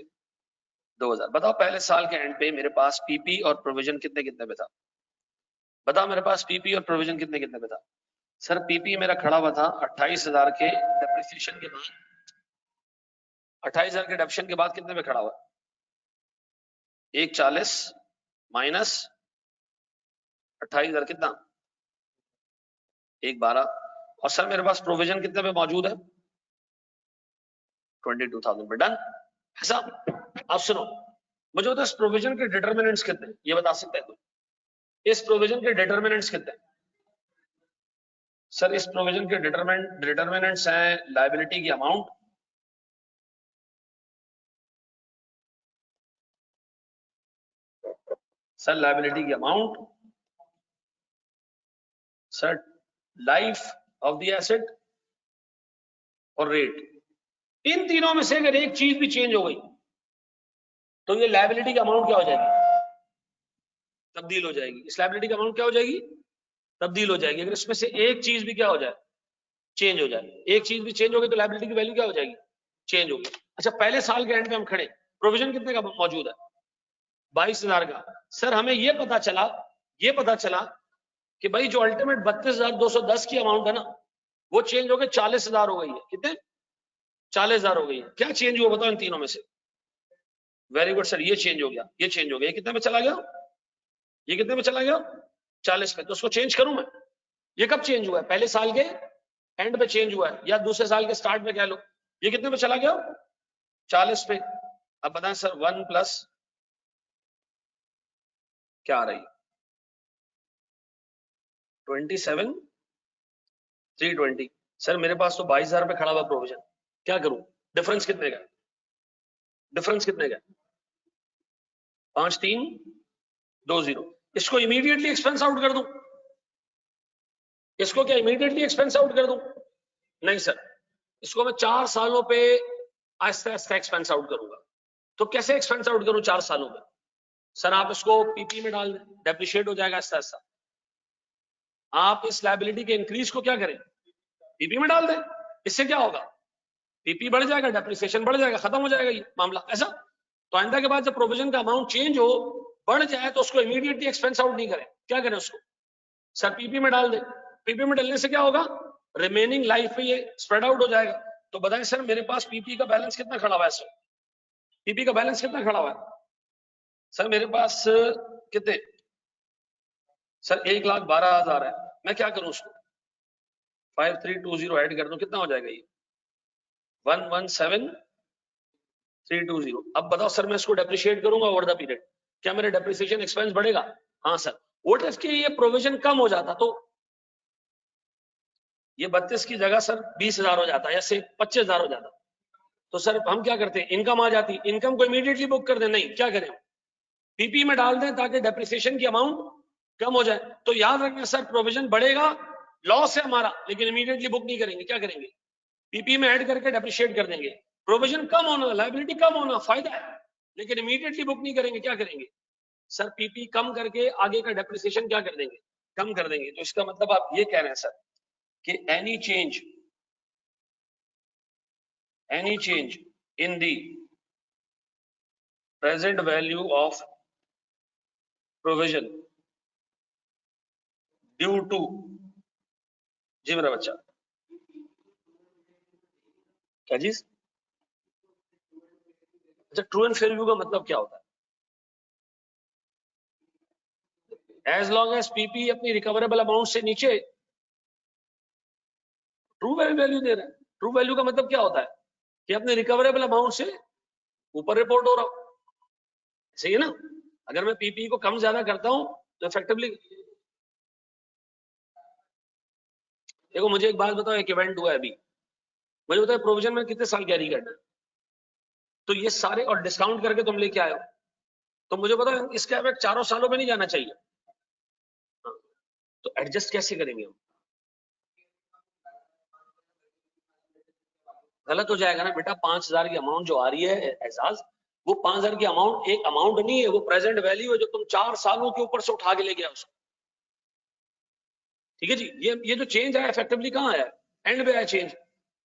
S1: 2,000। बताओ पहले साल के एंड पे मेरे पास पीपी और प्रोविजन कितने कितने पे था? बताओ मेरे पास पीपी और प्रोविजन कितने कितने पे था? सर पीपी मेरा खड़ा हुआ था 28,000 के डेप्रिसिएशन के बाद। 28,000 के डेप्रिसिएशन के बाद कितने पे खड़ा हुआ? 1,40 माइनस 28,000 कितना? 1,12। और सर मेरे पास प्रोविजन कितने पे मौजूद है? 22,000 पे। डन। ऐसा। अब सुनो, मुझे बताओ इस प्रोविजन के डिटरमिनेंट्स कितने, ये बता सकते हैं? इस प्रोविजन के डिटरमिनेंट्स कितने? सर इस प्रोविजन के डिटरमिनेंट्स हैं लायबिलिटी की अमाउंट, सर लायबिलिटी की amount, sir life of the asset और रेट। इन तीनों में से अगर एक चीज भी चेंज हो गई तो ये लायबिलिटी की अमाउंट क्या हो जाएगी? तब्दील हो जाएगी। इस लायबिलिटी की अमाउंट क्या हो जाएगी? तब्दील हो जाएगी। अगर इसमें से एक चीज भी क्या हो जाए? चेंज हो जाए। एक चीज भी चेंज हो गई तो लायबिलिटी की वैल्यू क्या हो जाएगी? चेंज होगी। अच्छा पहले साल के एंड पे हम खड़े, प्रोविजन कितने का मौजूद है? 22,000 का। सर हमें ये पता चला कि भाई जो अल्टीमेट 32,210 की अमाउंट है ना, वो चेंज हो गई 40,000 हो गई है। कितने? 40,000 हो गई है। क्या चेंज हुआ बताओ इन तीनों में से? वेरी गुड सर, ये चेंज हो गया, ये चेंज हो गया। ये कितने में चला गया? ये कितने में चला गया? 40 पे। तो उसको चेंज करूं मैं? ये कब चेंज हुआ है? पहले साल के एंड पे चेंज हुआ है, या दूसरे साल के स्टार्ट में कह लो। ये कितने पे चला गया? 40 पे। अब बताएं सर 1 प्लस क्या आ रही? 27,320। सर मेरे पास तो 22,000 पे खड़ा हुआ प्रोविजन, क्या करूं? डिफरेंस कितने का? डिफरेंस कितने का? 5,320। इसको इमीडिएटली एक्सपेंस आउट कर दूं? इसको क्या इमीडिएटली एक्सपेंस आउट कर दूं? नहीं सर, इसको मैं 4 सालों पे आहिस्ता आहिस्ता एक्सपेंस आउट करूंगा। तो कैसे एक्सपेंस आउट करूं 4 सालों में? सर आप इसको पीपी में डाल दें, डेप्रिशिएट हो जाएगा आहिस्ता आहिस्ता। आप इस लायबिलिटी के इंक्रीज को क्या करें? पीपी में डाल दें। इससे क्या होगा? पीपी बढ़ जाएगा, डेप्रिसिएशन बढ़ जाएगा, खत्म हो जाएगा ये मामला। ऐसा। तो आइंदा के बाद जब प्रोविजन का अमाउंट चेंज हो, बढ़ जाए, तो उसको इमीडिएटली एक्सपेंस आउट नहीं करें। क्या करें उसको? सर पीपी में डाल दे। पीपी में डालने से क्या होगा? रिमेनिंग लाइफ पे ये स्प्रेड आउट हो जाएगा। तो बताएं सर मेरे पास पीपी का बैलेंस कितना खड़ा हुआ है सर? पीपी का बैलेंस कितना खड़ा हुआ है सर? मेरे पास कितने सर? 1,12,000 है। मैं क्या करूं उसको 5320 ऐड कर दूं, कितना हो जाएगा ये? 117,320। अब बताओ सर मैं इसको डेप्रिशिएट करूंगा ओवर द पीरियड, क्या मेरा डेप्रिसिएशन एक्सपेंस बढ़ेगा? हाँ सर। व्हाट इफ कि ये प्रोविजन कम हो जाता तो ये 32 की जगह सर 20,000 हो जाता, या से 25,000 हो जाता, तो सर हम क्या करते हैं, इनकम आ जाती, इनकम को इमीडिएटली बुक कर दें। नहीं, क्या करें, पीपी में डाल दें ताकि डेप्रिसिएशन की अमाउंट कम हो जाए। तो याद रखना सर प्रोविजन बढ़ेगा, लॉस है हमारा, लेकिन इमीडिएटली बुक नहीं करेंगे। क्या करेंगे, पीपी में ऐड करके डेप्रिशिएट कर देंगे। प्रोविजन कम होना, लायबिलिटी कम होना फायदा है, लेकिन इमीडिएटली बुक नहीं करेंगे। क्या करेंगे सर, पीपी कम करके आगे का डेप्रिसिएशन क्या कर देंगे, कम कर देंगे। तो इसका मतलब आप ये कह रहे हैं सर कि any change in the present value of provision due to, जी मेरा बच्चा, क्या चीज? अच्छा, ट्रू एंड फेयर व्यू का मतलब क्या होता है? एज लॉन्ग एज पीपी अपनी रिकवरेबल अमाउंट से नीचे ट्रू वैल्यू दे रहा है। ट्रू वैल्यू का मतलब क्या होता है कि अपने रिकवरेबल अमाउंट से ऊपर रिपोर्ट हो रहा हो, सही है ना? अगर मैं पीपी को कम ज्यादा करता हूं तो इफेक्टिवली, देखो मुझे एक बात बताओ, एक इवेंट हुआ है अभी, मुझे बताओ प्रोविजन में कितने साल कैरी करना है, तो ये सारे और डिस्काउंट करके तुम लेके आए हो, तो मुझे बताओ इसका इफेक्ट 4 सालों में नहीं जाना चाहिए? हाँ, तो एडजस्ट कैसे करेंगे हम? गलत हो जाएगा ना बेटा। 5,000 की अमाउंट जो आ रही है एजाज, वो 5,000 की अमाउंट एक अमाउंट नहीं है, वो प्रेजेंट वैल्यू है जो तुम 4 सालों के ऊपर से उठा के ले गया उसको। ठीक है जी, ये जो चेंज आया इफेक्टिवली कहाँ आया, एंड पे आया चेंज,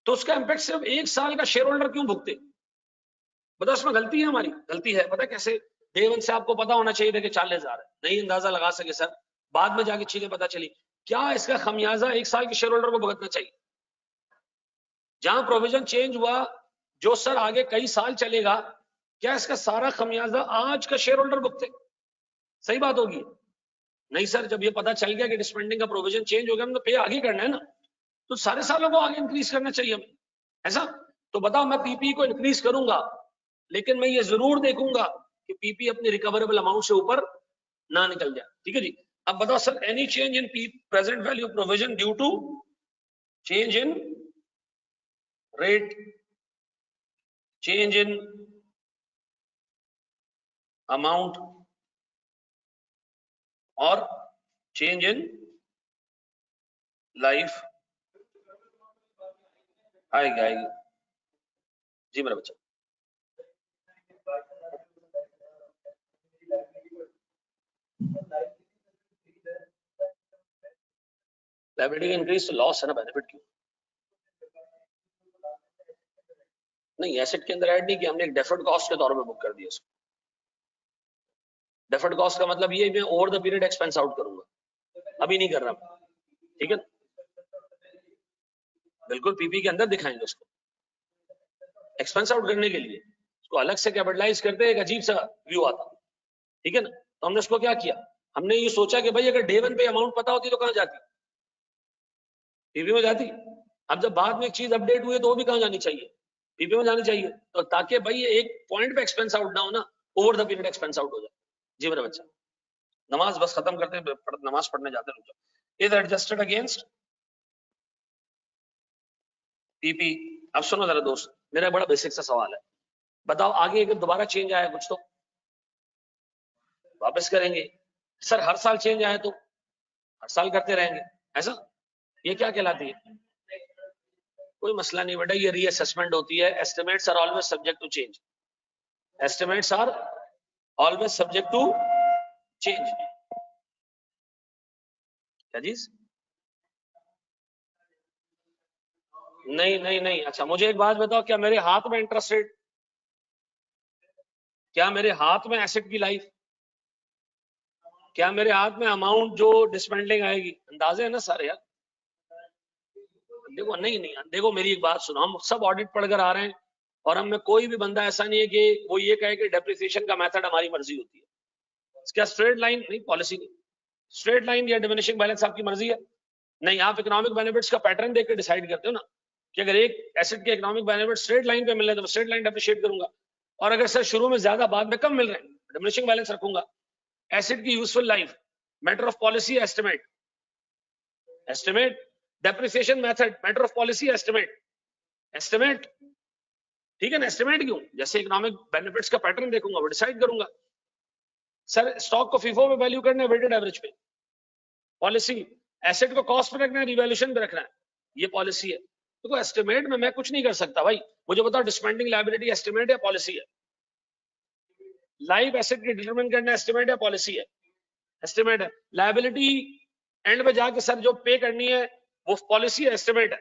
S1: तो उसका इंपैक्ट सिर्फ 1 साल का शेयर होल्डर क्यों भुगते? बताओ उसमें गलती है हमारी, गलती है। पता है कैसे? डे वन से आपको पता होना चाहिए था कि 40,000 है, नहीं अंदाजा लगा सके सर, बाद में जाके चीजें पता चली। क्या इसका खमियाजा 1 साल के शेयर होल्डर को भुगतना चाहिए? जहां प्रोविजन चेंज हुआ, जो सर आगे कई साल चलेगा, क्या इसका सारा खमियाजा आज का शेयर होल्डर भुगते? सही बात होगी? नहीं सर, जब ये पता चल गया कि डिस्पेंडिंग का प्रोविजन चेंज हो गया, तो पे आगे करना है ना, तो सारे सालों को आगे इंक्रीज करना चाहिए हमें, ऐसा? तो बताओ मैं पीपी को इंक्रीज करूंगा, लेकिन मैं ये जरूर देखूंगा कि पीपी अपनी रिकवरेबल अमाउंट से ऊपर ना निकल जाए। ठीक है जी। अब बताओ sir, any change in present value provision due to change in rate, change in amount और चेंज इन लाइफ, आएगी आएगी जी मेरा बच्चा। लायबिलिटी इंक्रीज तो लॉस है ना, बेनिफिट क्यों? नहीं, एसेट के अंदर ऐड नहीं किया हमने, एक डेफर्ड कॉस्ट के तौर पे बुक कर दिया इसको। डेफर्ड कॉस्ट का मतलब ये मैं over the period expense out करूंगा, अभी नहीं कर रहा। ठीक है, बिल्कुल पीपी के अंदर दिखाएंगे उसको एक्सपेंस आउट करने के लिए, उसको अलग से कैपिटलाइज करते हैं, एक अजीब सा व्यू आता। ठीक है ना? तो हमने उसको क्या किया, हमने ये सोचा कि भाई अगर डे वन पे अमाउंट पता होती तो कहां जाती, पीपी में जाती। अब जब बाद में एक चीज अपडेट हुई तो वो भी कहां जानी चाहिए, पीपी में जानी चाहिए, तो ताकि भाई एक पॉइंट पे एक्सपेंस आउट ना हो ना, over the period expense out हो जाए। जी मेरा बच्चा, नमाज बस खत्म करते हैं, नमाज पढ़ने जाते हैं। Is adjusted against PP. अब सुनो जरा दोस्त, मेरा बड़ा बेसिक सा सवाल है, बताओ आगे अगर दोबारा चेंज आया कुछ तो वापस करेंगे? सर हर साल चेंज आया तो हर साल करते रहेंगे, ऐसा? ये क्या कहलाती है? कोई मसला नहीं बेटा, ये रीअसेसमेंट होती है। Estimates are always subject to change, estimates are always subject to change. क्या चीज? नहीं नहीं नहीं। अच्छा मुझे एक बात बताओ, क्या मेरे हाथ में इंटरेस्ट रेट, क्या मेरे हाथ में एसेट की लाइफ, क्या मेरे हाथ में अमाउंट जो डिस्पेंडिंग आएगी, अंदाजे है ना सारे यार, देखो नहीं नहीं, देखो मेरी एक बात सुनो, हम सब ऑडिट पढ़कर आ रहे हैं और हम में कोई भी बंदा ऐसा नहीं है कि वो ये कहे कि डेप्रिसिएशन का मेथड हमारी मर्जी होती है। क्या स्ट्रेट लाइन नहीं, पॉलिसी नहीं, स्ट्रेट लाइन या डिमिनिशिंग बैलेंस आपकी मर्जी है? नहीं, आप इकोनॉमिक बेनिफिट्स का पैटर्न देख के डिसाइड करते हो ना कि अगर एक एसेट के इकोनॉमिक बेनिफिट स्ट्रेट लाइन पे मिल रहे हैं तो मैं स्ट्रेट लाइन डेप्रिशिएट करूंगा, और अगर सर शुरू में ज्यादा बाद में कम मिल रहे हैं डिमिनिशिंग बैलेंस रखूंगा। एसेट की useful life, matter of policy estimate, estimate depreciation method, matter of policy estimate, estimate, ठीक है ना। एस्टिमेट क्यों? जैसे इकोनॉमिक बेनिफिट्स का पैटर्न देखूंगा वो डिसाइड करूंगा। सर स्टॉक को फीफो में वैल्यू करना है वेटेड एवरेज पे, पॉलिसी। एसेट को कॉस्ट पे रखना है, रिवैल्यूएशन पे रखना है, ये पॉलिसी है। देखो एस्टिमेट में मैं कुछ नहीं कर सकता भाई, मुझे बताओ डिस्पेंडिंग लायबिलिटी एस्टिमेट है पॉलिसी है? लाइव एसेट की डिटरमिन करना एस्टिमेट है पॉलिसी है? एस्टिमेट है। लायबिलिटी एंड में जाके सर जो पे करनी है वो पॉलिसी है, एस्टिमेट है।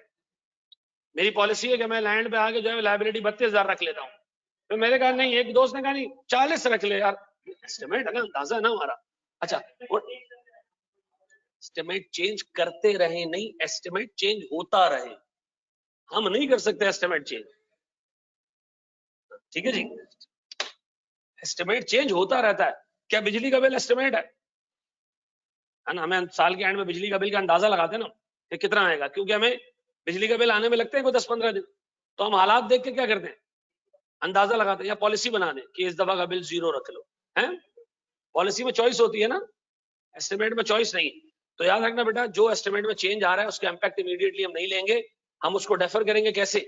S1: मेरी पॉलिसी है कि मैं लैंड पे आके जो है लायबिलिटी 32,000 रख लेता हूँ, तो मेरे कहा नहीं, एक दोस्त ने कहा नहीं 40 रख ले यार, एस्टिमेट है ना, अंदाजा है ना हमारा। अच्छा, एस्टिमेट चेंज करते रहे नहीं, एस्टिमेट चेंज होता रहे, हम नहीं कर सकते एस्टिमेट चेंज, ठीक है जी। एस्टिमेट चेंज होता रहता है। क्या बिजली का बिल एस्टिमेट है ना? हमें साल के एंड में बिजली का बिल का अंदाजा लगाते हैं ना कि कितना आएगा, क्योंकि हमें बिजली का बिल आने में लगते हैं कोई 10-15 दिन, तो हम हालात देख के क्या करते हैं, अंदाजा लगाते हैं या पॉलिसी बना दें कि इस दफा का बिल 0 रख लो, है। पॉलिसी में चॉइस होती है ना, एस्टिमेट में चॉइस नहीं। तो याद रखना बेटा, जो एस्टिमेट में चेंज आ रहा है उसका इंपैक्ट इमीडिएटली हम नहीं लेंगे, हम उसको डेफर करेंगे। कैसे?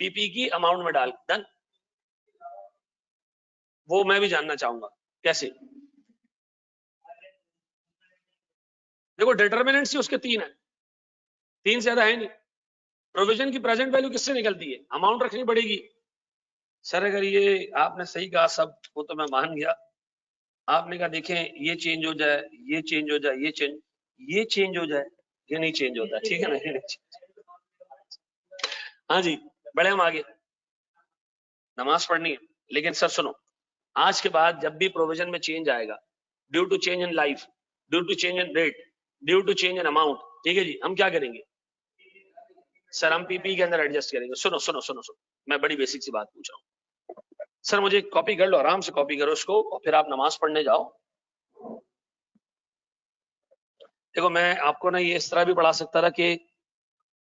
S1: पीपी की अमाउंट में डाल, डन। वो मैं भी जानना चाहूंगा कैसे। देखो डिटर्मिनेंट्स ही उसके 3 है, 3 से ज्यादा है नहीं। प्रोविजन की प्रेजेंट वैल्यू किससे निकलती है? अमाउंट रखनी पड़ेगी। सर अगर ये आपने सही कहा सब, वो तो मैं मान गया। आपने कहा देखें ये चेंज हो जाए, ये चेंज हो जाए, ये चेंज हो जाए, ये नहीं चेंज होता, ठीक है ना। हाँ जी, बड़े हम आगे, नमाज पढ़नी है। लेकिन सर सुनो, आज के बाद जब भी प्रोविजन में चेंज आएगा, due to change in life, due to change in rate, due to change in amount, ठीक है जी, हम क्या करेंगे सर? हम पीपी के अंदर एडजस्ट करेंगे। सुनो सुनो सुनो सुनो, मैं बड़ी बेसिक सी बात पूछ रहा हूँ सर, मुझे कॉपी कर लो, आराम से कॉपी करो इसको और फिर आप नमाज पढ़ने जाओ। देखो मैं आपको ना ये इस तरह भी पढ़ा सकता था कि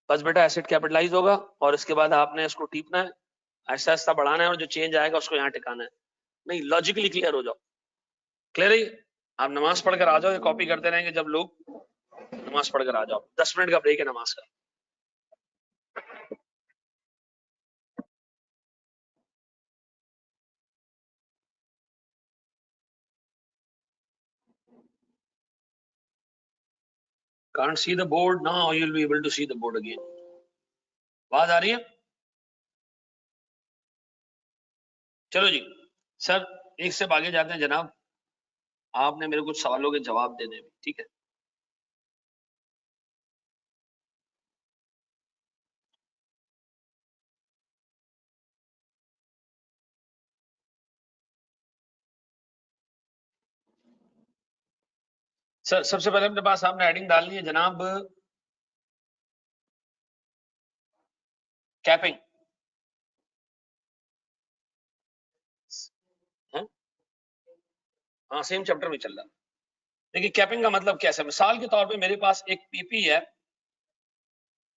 S1: बस बेटा एसेट कैपिटलाइज होगा और इसके बाद आपने इसको टीपना है, ऐसा ऐसा बढ़ाना है और जो चेंज आएगा उसको यहाँ टिकाना है। नहीं, लॉजिकली क्लियर हो जाओ। क्लियर है? आप नमाज पढ़कर आ जाओ, ये कॉपी करते रहेंगे जब लोग, नमाज पढ़कर आ जाओ। 10 मिनट का ब्रेक है नमाज का। Can't see the board now, you'll be able to see the board again. आवाज आ रही है? चलो जी सर, एक से आगे जाते हैं जनाब, आपने मेरे कुछ सवालों के जवाब देने हैं, ठीक है। सर सबसे पहले अपने पास आपने हेडिंग डालनी है जनाब, कैपिंग। हाँ सेम चैप्टर में चल रहा है। देखिए कैपिंग का मतलब कैसे, मिसाल के तौर पे मेरे पास एक पीपी है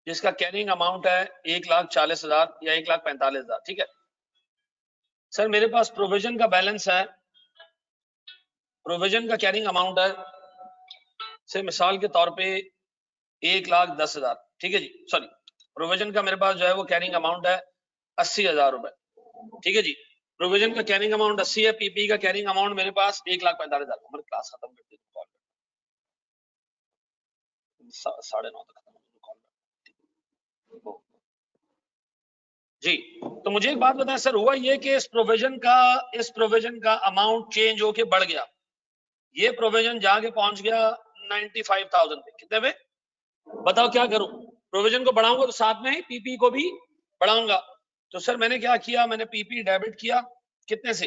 S1: जिसका कैरिंग अमाउंट है 1,40,000 या 1,45,000, ठीक है। सर मेरे पास प्रोविजन का बैलेंस है, प्रोविजन का कैरिंग अमाउंट है से मिसाल के तौर पे 1,10,000, ठीक है जी। सॉरी, प्रोविजन का मेरे पास जो है वो कैरिंग अमाउंट है 80,000 रुपए, ठीक है जी। प्रोविजन का कैरिंग अमाउंट 80 है, पीपी का कैरिंग अमाउंट मेरे पास 1,45,000। हमारी क्लास खत्म कर दी, 9:30 तक खत्म जी। तो मुझे एक बात बताएं सर, हुआ ये कि इस प्रोविजन का अमाउंट चेंज होके बढ़ गया, ये प्रोविजन जाके पहुंच गया 95,000 पे, कितने पे बताओ क्या करूं? प्रोविजन को बढ़ाऊंगा तो साथ में ही पीपी को भी बढ़ाऊंगा। तो सर मैंने क्या किया, मैंने पीपी डेबिट किया कितने से?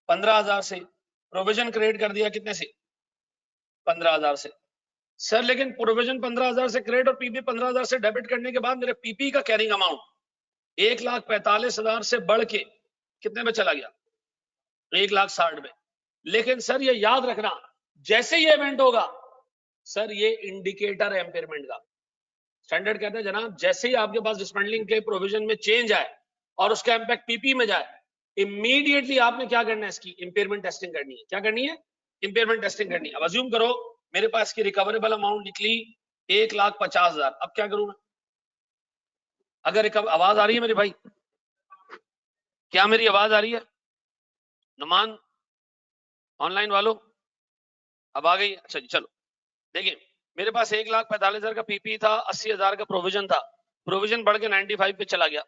S1: 15,000 से। प्रोविजन क्रेडिट कर दिया कितने से? 15,000 से। सर लेकिन प्रोविजन 15,000 से क्रेडिट और पीपी 15,000 से डेबिट करने के बाद मेरे पीपी का कैरिंग अमाउंट 1,45,000 से बढ़ के कितने में चला गया? 1,60,000 में। लेकिन सर ये याद रखना, जैसे ये इवेंट होगा सर ये इंडिकेटर है इम्पेयरमेंट का। स्टैंडर्ड कहते हैं जनाब, जैसे ही आपके पास डिस्मेंटलिंग के प्रोविजन में चेंज आए और उसका इंपैक्ट पीपी में जाए, इमीडिएटली आपने क्या करना है, इसकी इम्पेयरमेंट टेस्टिंग करनी है। क्या करनी है? इम्पेयरमेंट टेस्टिंग करनी है। अब अज्यूम करो मेरे पास की रिकवरेबल अमाउंट निकली 1,50,000। अब क्या करूं मैं? अगर आवाज आ रही है मेरी भाई? क्या मेरी आवाज आ रही है? नुमान ऑनलाइन वालों अब आ गई? अच्छा जी, चलो देखिए, मेरे पास 1,45,000 का पीपी था, 80,000 का प्रोविजन था। प्रोविजन बढ़ के 95 पे चला गया।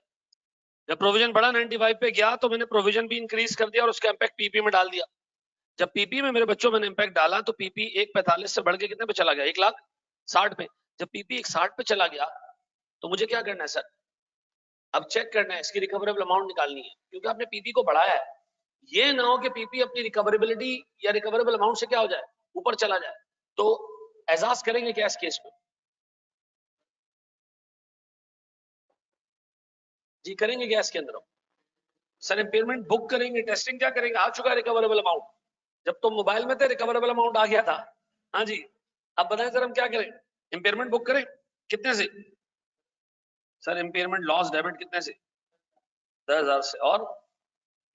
S1: जब प्रोविजन बढ़ा 95 पे गया तो मैंने प्रोविजन भी इंक्रीज कर दिया और उसका इंपैक्ट पीपी में डाल दिया। जब पीपी में मेरे बच्चों मैंने इंपैक्ट डाला तो पीपी 1,45 से बढ़ के कितने पे चला गया? 1,60,000 पे। जब पीपी 1,60 पे चला गया तो मुझे क्या करना है सर? अब चेक करना है, इसकी रिकवरेबल अमाउंट निकालनी है, क्योंकि आपने पीपी को बढ़ाया है। ये ना हो कि पीपी अपनी रिकवरेबिलिटी या रिकवरेबल अमाउंट से क्या हो जाए, ऊपर चला जाए। तो एहसास करेंगे क्या इस केस में? जी करेंगे क्या इसके अंदर? सर इम्पेयरमेंट बुक करेंगे, टेस्टिंग क्या करेंगे? आ चुका है रिकवरेबल अमाउंट। जब तो मोबाइल में थे रिकवरेबल अमाउंट आ गया था। हाँ जी, अब बताएं सर हम क्या करें? इम्पेयरमेंट बुक करें कितने से? सर इम्पेयरमेंट लॉस डेबिट कितने से? 10,000 से। और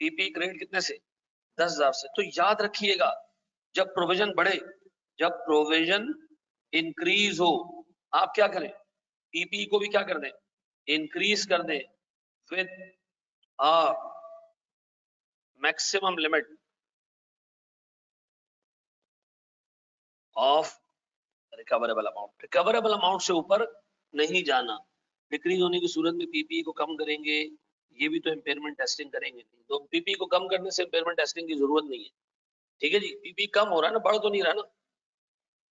S1: पीपी क्रेडिट कितने से? 10,000 से। तो याद रखिएगा, जब प्रोविजन बढ़े, जब प्रोविजन इंक्रीज हो, आप क्या करें? पीपी को भी क्या कर दें? इंक्रीज कर दें with maximum limit of recoverable amount. Recoverable amount से ऊपर नहीं जाना। डिक्रीज होने की सूरत में पीपी को कम करेंगे, ये भी तो इम्पेयरमेंट टेस्टिंग करेंगे। तो पीपी को कम करने से इम्पेयरमेंट टेस्टिंग की जरूरत नहीं है। ठीक है जी, पीपी कम हो रहा है ना, बढ़ तो नहीं रहा ना।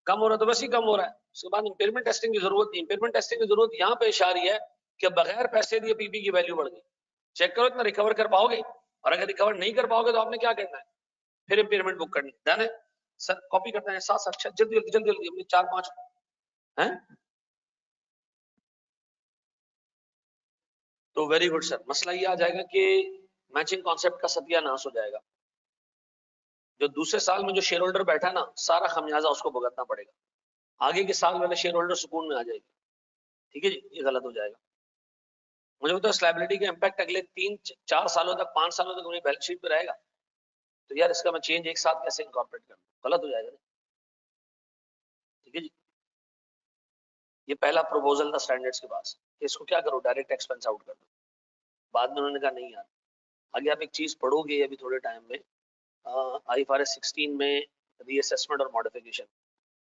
S1: कम हो रहा तो बस ही कम हो रहा है, उसके बाद इम्पेयरमेंट टेस्टिंग की जरूरत नहीं। इम्पेयरमेंट टेस्टिंग की जरूरत यहाँ पे आ रही है कि बगैर पैसे दिए पीपी की वैल्यू बढ़ गई। चेक करो इतना रिकवर कर पाओगे, और अगर रिकवर नहीं कर पाओगे तो आपने क्या करना है? फिर इम्पेयरमेंट बुक करनी है। डन है सर, कॉपी करते हैं साथ साथ, जल्दी जल्दी जल्दी जल्दी, अपने 4-5 हैं। तो वेरी गुड सर, मसला ये आ जाएगा कि मैचिंग कॉन्सेप्ट का सत्यानाश हो जाएगा। जो दूसरे साल में जो शेयर होल्डर बैठा ना, सारा खमियाजा उसको भुगतना पड़ेगा। आगे के साल वाले शेयर होल्डर सुकून में आ जाएगी। ठीक है जी, ये गलत हो जाएगा। मुझे बताओ, लायबिलिटी का इंपैक्ट अगले 3-4 सालों तक, 5 सालों तक मेरी बैलेंस शीट पे रहेगा। तो यार इसका मैं चेंज एक साथ कैसे इंकॉर्पोरेट करूं? गलत हो जाएगा ना। ठीक है जी, ये पहला प्रपोजल था स्टैंडर्ड्स के पास, इसको क्या करो, डायरेक्ट एक्सपेंस आउट कर दो। बाद में उन्होंने कहा नहीं यार, आगे आप एक चीज पढ़ोगे अभी थोड़े टाइम में, IFRS 16 में रीअसेसमेंट और मॉडिफिकेशन,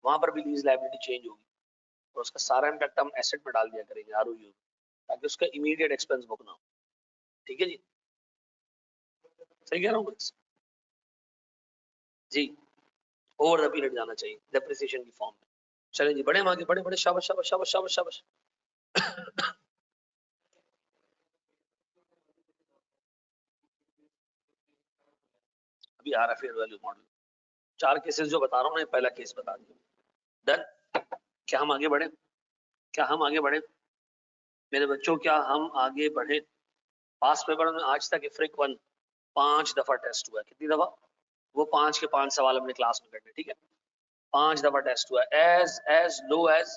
S1: वहां पर भी लीज लायबिलिटी चेंज होगी और उसका सारा इम्पैक्ट हम एसेट में डाल दिया करेंगे, ROU, ताकि उसका इमीडिएट एक्सपेंस बुक ना हो। ठीक है जी, सही कह रहा हूँ जी? ओवर द पीरियड जाना चाहिए डेप्रिसिएशन की फॉर्म में। चलें जी, बड़े हम आगे, बड़े बड़े, शाबाश शाबाश शाबाश शाबाश शाबाश। अभी आ रहा है फेयर वैल्यू मॉडल। 4 केसेस जो बता रहा हूँ ना, पहला केस बता दिया। डन? क्या हम आगे बढ़े? क्या हम आगे बढ़े मेरे बच्चों? क्या हम आगे बढ़े? पास पेपर में आज तक इफ्रिक 1 5 दफा टेस्ट हुआ है। कितनी दफा? वो 5 के 5 सवाल हमने क्लास में करने। ठीक है, 5 दफा टेस्ट हुआ है। As low as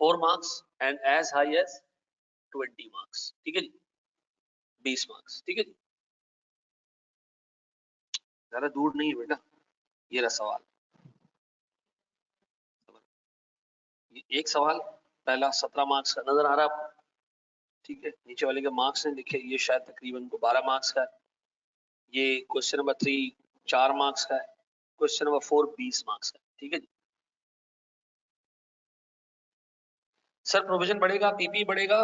S1: 4 marks and as high as 20 marks. ठीक है जी, 20 मार्क्स। ठीक है जी, ज्यादा दूर नहीं है बेटा। ये रहा सवाल, ये एक सवाल पहला 17 मार्क्स का नजर आ रहा है आपको? ठीक है, नीचे वाले के मार्क्स नहीं लिखे, ये शायद तकरीबन को 12 मार्क्स का है। ये क्वेश्चन नंबर 3 4 मार्क्स का है। क्वेश्चन नंबर 4 20 मार्क्स का। ठीक है जी सर, प्रोविजन बढ़ेगा, पीपी बढ़ेगा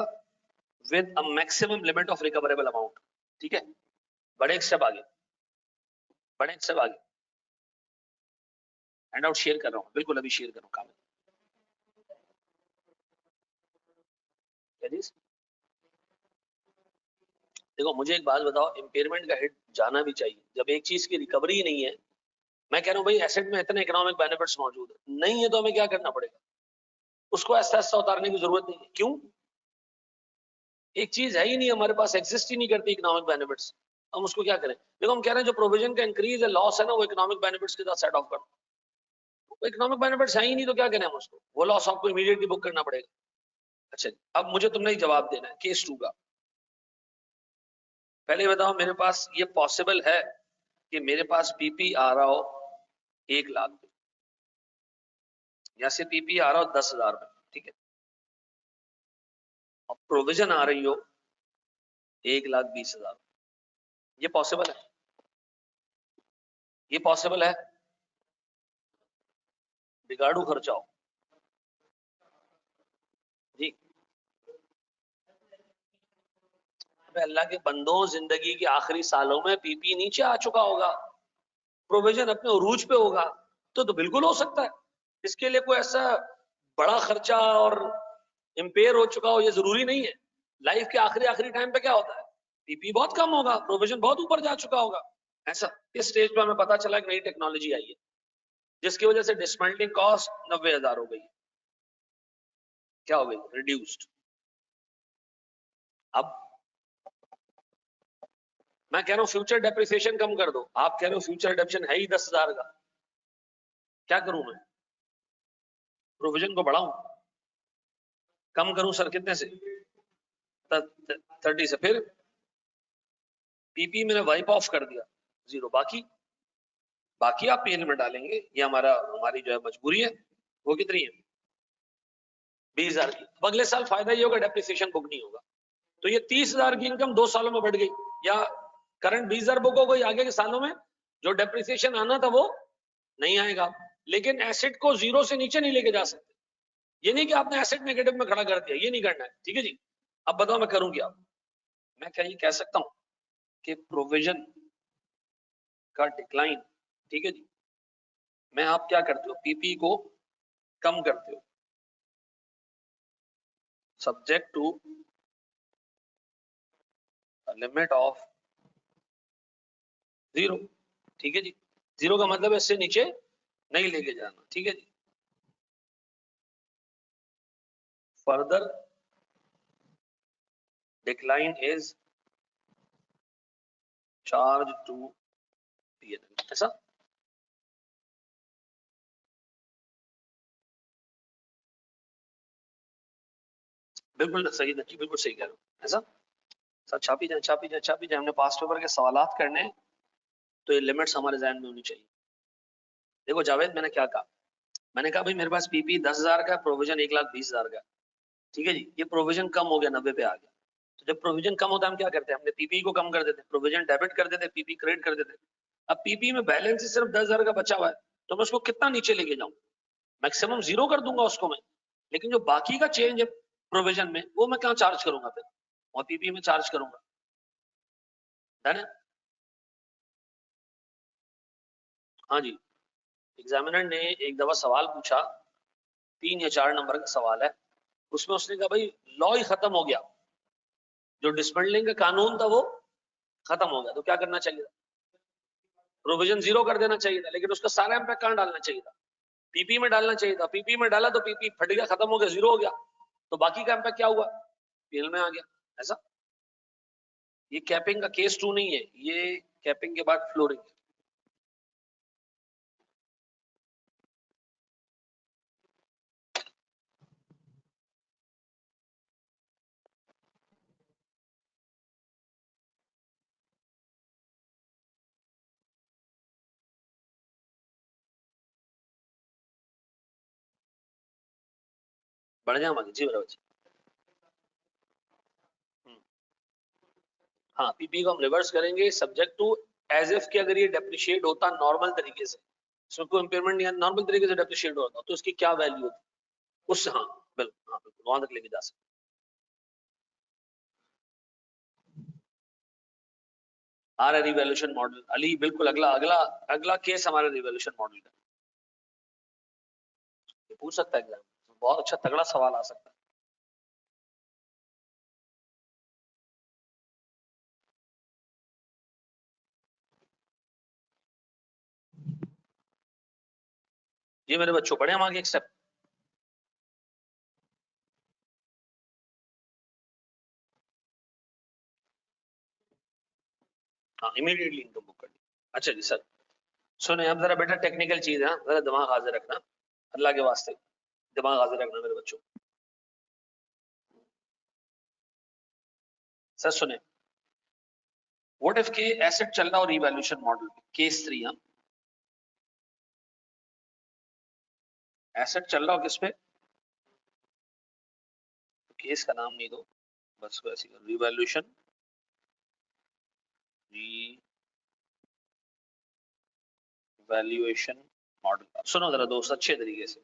S1: with a maximum limit of recoverable amount. ठीक है, बड़े एक स्टेप आगे, बड़े एक स्टेप आगे। हैंड आउट शेयर कर रहा हूँ, बिल्कुल अभी शेयर कर रहा हूँ। काम देखो मुझे एक बात बताओ, इम्पेयरमेंट का हिट जाना भी चाहिए जब एक चीज की रिकवरी ही नहीं है। मैं कह रहा हूँ भाई एसेट में इतने इकोनॉमिक बेनिफिट्स मौजूद है, नहीं है तो हमें क्या करना पड़ेगा? उसको ऐसा ऐसा उतारने की जरूरत नहीं है। क्यों? एक चीज है ही नहीं हमारे पास, एग्जिस्ट ही नहीं करती इकोनॉमिक बेनिफिट्स, हम उसको क्या करें? देखो हम कह रहे हैं जो प्रोविजन का इंक्रीज है, लॉस है ना, वो इकोनॉमिक बेनिफिट्स के साथ सेट ऑफ कर, वो इकोनॉमिक बेनिफिट्स है ही नहीं तो क्या करें हम उसको? वो लॉस आपको इमीडिएटली बुक करना पड़ेगा। अच्छा, अब मुझे तुमने ही जवाब देना है केस 2 का। पहले बताओ मेरे पास ये पॉसिबल है कि मेरे पास पीपी आ रहा हो 1 लाख, या से पीपी आ रहा हो 10,000 में, ठीक है, और प्रोविजन आ रही हो 1,20,000, ये पॉसिबल है? ये पॉसिबल है? बिगाड़ू खर्चा हो जी। अबे अल्लाह के बंदों, जिंदगी के आखिरी सालों में पीपी नीचे आ चुका होगा, प्रोविजन अपने उरूज पे होगा, तो बिल्कुल हो सकता है। इसके लिए कोई ऐसा बड़ा खर्चा और इंपेयर हो चुका हो ये जरूरी नहीं है। लाइफ के आखिरी आखिरी टाइम पे क्या होता है, पीपी बहुत कम होगा, प्रोविजन बहुत ऊपर जा चुका होगा। ऐसा इस स्टेज पे हमें पता चला कि नई टेक्नोलॉजी आई है जिसकी वजह से डिसमेंटलिंग कॉस्ट 90,000 हो गई। क्या हो गई? रिड्यूस्ड। अब मैं कह रहा हूं फ्यूचर डेप्रिसिएशन कम कर दो, आप कह रहे हो फ्यूचर डेप्रिसिएशन है ही 10,000 का, क्या करूं मैं? प्रोविजन को बढ़ाऊं, कम करूं सर कितने से? 30 से, फिर पीपी मैंने वाइप ऑफ कर दिया, 0, बाकी बाकी आप पीएल में डालेंगे, ये हमारी जो है मजबूरी है। वो कितनी है? 20,000 की। अब अगले साल फायदा ये होगा डेप्रिसिएशन बुक नहीं होगा, तो ये 30,000 की इनकम 2 सालों में बढ़ गई, या करंट 20,000 बुक हो गई, आगे के सालों में जो डेप्रिसिएशन आना था वो नहीं आएगा। लेकिन एसेट को 0 से नीचे नहीं लेके जा सकते, ये नहीं कि आपने एसेट नेगेटिव में खड़ा कर दिया, ये नहीं करना है, ठीक है जी। अब बताओ मैं करूं क्या? मैं क्या ये कह सकता हूं कि प्रोविजन का डिक्लाइन, ठीक है जी, मैं आप क्या करते हो, पीपी को कम करते हो सब्जेक्ट टू लिमिट ऑफ 0, ठीक है जी। 0 का मतलब इससे नीचे नहीं लेके जाना, ठीक है जी। Further decline is charge to PNL, ऐसा। बिल्कुल सही जी, बिल्कुल सही कह रहे हो, ऐसा। सर छापी जाए, छापी जाए, छापी जाए, हमने पास्ट पेपर के सवालात करने हैं, तो ये लिमिट्स हमारे जहन में होनी चाहिए। देखो जावेद, मैंने क्या कहा, मैंने कहा भाई मेरे पास पीपी 10,000 का, प्रोविजन 1,20,000 का, ठीक है जी। ये प्रोविजन कम हो गया, 90 पे आ गया। तो जब प्रोविजन कम होता है हम क्या करते हैं, हमने पीपी को कम कर देते हैं, प्रोविजन डेबिट कर देते हैं, पीपी क्रेडिट कर देते हैं। अब पीपी में बैलेंस ही सिर्फ 10,000 का बचा हुआ है, तो मैं उसको कितना नीचे लेके जाऊं? मैक्सिमम 0 कर दूंगा उसको मैं, लेकिन जो बाकी का चेंज है प्रोविजन में, वो मैं कहाँ चार्ज करूंगा फिर? और पीपी में चार्ज करूंगा, है ना? हाँ जी। एग्जामिनर ने एक दफा सवाल पूछा, 3 या 4 नंबर का सवाल है, उसमें उसने कहा भाई लॉ ही खत्म हो गया, जो डिसमेंटलिंग का कानून था वो खत्म हो गया, तो क्या करना चाहिए था? प्रोविजन 0 कर देना चाहिए था, लेकिन उसका सारा इम्पैक्ट कहाँ डालना चाहिए था? पीपी में डालना चाहिए था। पीपी में डाला तो पीपी फट गया, खत्म हो गया, 0 हो गया, तो बाकी का इम्पैक्ट क्या हुआ? पीएल में आ गया, ऐसा। ये कैपिंग का केस 2 नहीं है, ये कैपिंग के बाद फ्लोरिंग है। बढ़ जाए मांगे जी मेरा बच्चा। हाँ, पीपी को हम रिवर्स करेंगे सब्जेक्ट टू एज इफ कि अगर ये डेप्रिशिएट होता नॉर्मल तरीके से, इसमें कोई इम्पेयरमेंट नहीं है, नॉर्मल तरीके से डेप्रिशिएट होता तो इसकी क्या वैल्यू होती उससे? हाँ बिल्कुल, हाँ बिल्कुल वहां तक लेके जा सकते। आ रहा है रिवैल्यूएशन मॉडल, अली बिल्कुल अगला अगला अगला केस हमारा रिवैल्यूएशन मॉडल का। ये पूछ सकता है एग्जाम, बहुत अच्छा तगड़ा सवाल आ सकता है। ये मेरे बच्चों पढ़े हम आगे एक स्टेप। हाँ इमीडिएटली इनकम बुक करनी। अच्छा जी सर सुने अब जरा बेटा टेक्निकल चीज है, जरा दिमाग हाजिर रखना, अल्लाह के वास्ते दिमाग हाजिर रखना मेरे बच्चों। सर सुने व्हाट इफ के एसेट चल रहा हो रिवैल्यूएशन मॉडल केस 3 हम एसेट चल रहा हो किस पे, केस का नाम नहीं दो बस ऐसे रिवैल्यूएशन वैल्यूएशन मॉडल। सुनो जरा दोस्त अच्छे तरीके से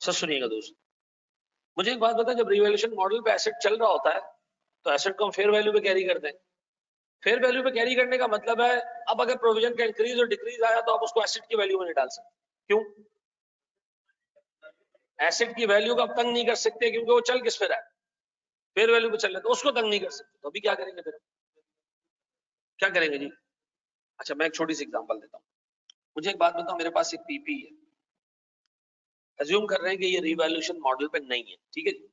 S1: सर सुनिएगा दोस्त, मुझे एक बात बता, जब रिवैल्यूएशन मॉडल पे एसेट चल रहा होता है तो एसेट को हम फेयर वैल्यू पे कैरी करते हैं। फेयर वैल्यू पे कैरी करने का मतलब है अब अगर प्रोविजन का इंक्रीज और डिक्रीज आया तो आप उसको एसेट की वैल्यू में नहीं डाल सकते। क्यों? एसेट की वैल्यू का आप तंग नहीं कर सकते क्योंकि वो चल किस पे रहा है, फेयर वैल्यू पे चल रहा है, तो उसको तंग नहीं कर सकते। तो अभी क्या करेंगे फिर, क्या करेंगे जी? अच्छा मैं एक छोटी सी एग्जांपल देता हूँ, मुझे एक बात बताओ, मेरे पास एक पीपी है, अज्यूम कर रहे हैं कि ये रिवैल्यूएशन मॉडल पे नहीं है, ठीक है जी,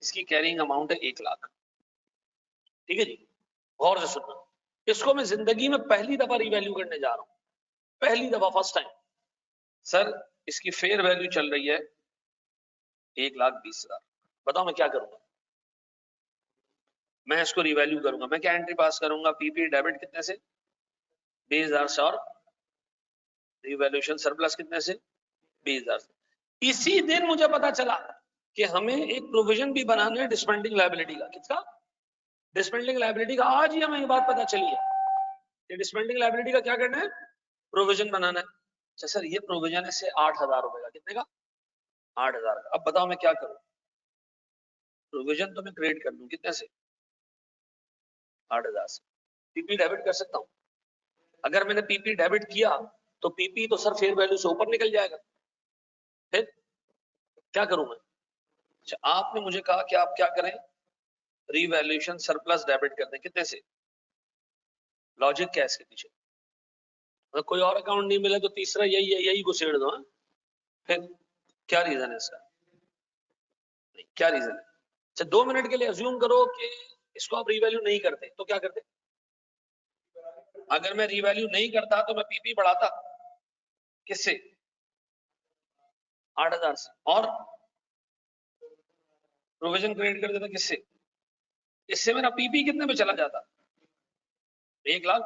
S1: इसकी कैरिंग अमाउंट है 1 लाख, ठीक है जी, गौर से सुनना, इसको मैं जिंदगी में पहली दफा रिवैल्यू करने जा रहा हूँ, पहली दफा फर्स्ट टाइम। सर इसकी फेयर वैल्यू चल रही है 1,20,000, बताओ मैं क्या करूंगा? मैं इसको रिवैल्यू करूंगा, मैं क्या एंट्री पास करूंगा, पीपी डेबिट कितने से 20,000 से और रिवैल्यूएशन सरप्लस कितने से 20,000 से। इसी दिन मुझे पता चला कि हमें एक प्रोविजन भी बनाना है डिस्पेंडिंग लायबिलिटी का। किसका? डिस्पेंडिंग लायबिलिटी का। आज ही हमें ये बात पता चली है कि डिस्पेंडिंग लायबिलिटी का क्या करना है, प्रोविजन बनाना है। अच्छा सर ये प्रोविजन है से 8,000 रुपए का, कितने का? 8,000 का। अब बताओ मैं क्या करूं, प्रोविजन तो मैं क्रिएट कर दूं कितने से 8,000 से, पीपी डेबिट कर सकता हूं। अगर मैंने पीपी डेबिट किया तो पीपी तो सर फेयर वैल्यू से ऊपर निकल जाएगा, फिर क्या करूं मैं? अच्छा आपने मुझे कहा कि आप क्या करें, रिवैल्यूएशन सरप्लस डेबिट कर दें, कितने से? लॉजिक क्या है इसके पीछे? अगर कोई और अकाउंट नहीं मिले तो तीसरा यही है, यही घुसेड़ दो। फिर क्या रीजन है इसका? नहीं क्या रीजन है? अच्छा 2 मिनट के लिए अज्यूम करो कि इसको आप रिवैल्यू नहीं करते तो क्या करते? अगर मैं रिवैल्यू नहीं करता तो मैं पीपी बढ़ाता किससे? 8,000 से, और प्रोविजन क्रिएट कर देता किससे? इससे मेरा पीपी कितने पे चला जाता? 1 लाख।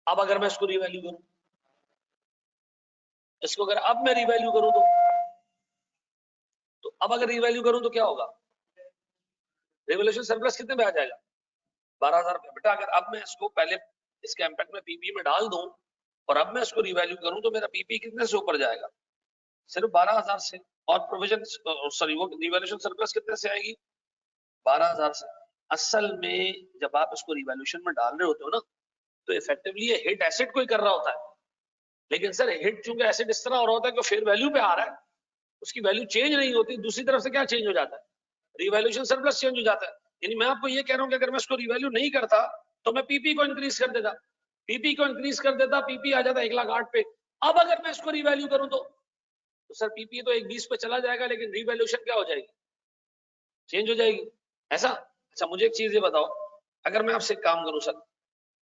S1: अब अगर मैं इसको रिवैल्यू करूं, इसको अगर अब मैं रिवैल्यू करूं तो अब अगर रिवैल्यू करूं तो क्या होगा? रिवैल्यूएशन सरप्लस कितने पे आ जाएगा? 12,000 रुपए। बेटा अगर अब मैं इसको पहले इसके इम्पैक्ट में पीपी में डाल दूं और अब मैं इसको रिवैल्यू करूं तो मेरा पीपी कितने से ऊपर जाएगा? सिर्फ 12,000 से। और प्रोविजन सॉरी वो रिवैल्यूएशन सरप्लस कितने से आएगी? 12,000 से। असल में जब आप इसको रिवैल्यूएशन में डाल रहे होते हो ना तो इफेक्टिवली ये हिट एसेट को ही कर रहा होता है, लेकिन सर हिट चूंकि एसेट इस तरह हो रहा होता है कि फेयर वैल्यू पे आ रहा है, उसकी वैल्यू चेंज नहीं होती, दूसरी तरफ से क्या चेंज हो जाता है? रिवैल्यूएशन सरप्लस चेंज हो जाता है। यानी मैं आपको ये कह रहा हूं कि अगर मैं इसको रिवैल्यू नहीं करता तो मैं पीपी को इंक्रीज कर देता, पीपी को इंक्रीज कर देता, पीपी आ जाता 1,08,000 पे। अब अगर मैं इसको रिवैल्यू करूं तो सर पीपी तो 1,20 पे चला जाएगा, लेकिन रिवैल्यूएशन क्या हो जाएगी? चेंज हो जाएगी, ऐसा? अच्छा मुझे एक चीज ये बताओ, अगर मैं आपसे एक काम करूं सर,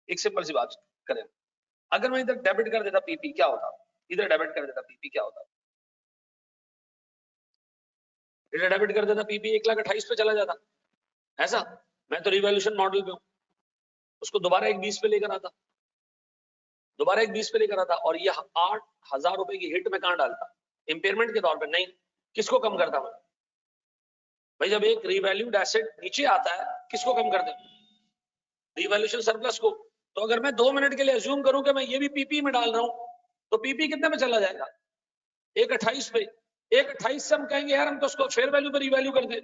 S1: एक सिंपल सी बात करें, अगर मैं इधर डेबिट कर देता पीपी क्या होता? इधर डेबिट कर देता पीपी क्या होता? इधर डेबिट कर देता पीपी 1,28,000 पे चला जाता, ऐसा? मैं तो रिवैल्यूएशन मॉडल पे हूं, उसको दोबारा 1,20 पे लेकर आता, दोबारा 1,20 पे लेकर आता, और ये 8,000 रुपए की हिट में कहां डालता? इंपेयरमेंट के तौर पे नहीं, किसको कम करता मैं? भाई जब एक रिवैल्यूड एसेट नीचे आता है किसको कम कर दे? रिवैल्यूएशन सरप्लस को। तो अगर मैं 2 मिनट के लिए अज्यूम करूं कि मैं ये भी पीपी में डाल रहा हूं तो पीपी कितने में चला जाएगा? 1,28 पे। 1,28 से हम कहेंगे यार हम तो उसको फेयर वैल्यू पे रिवैल्यू कर दे,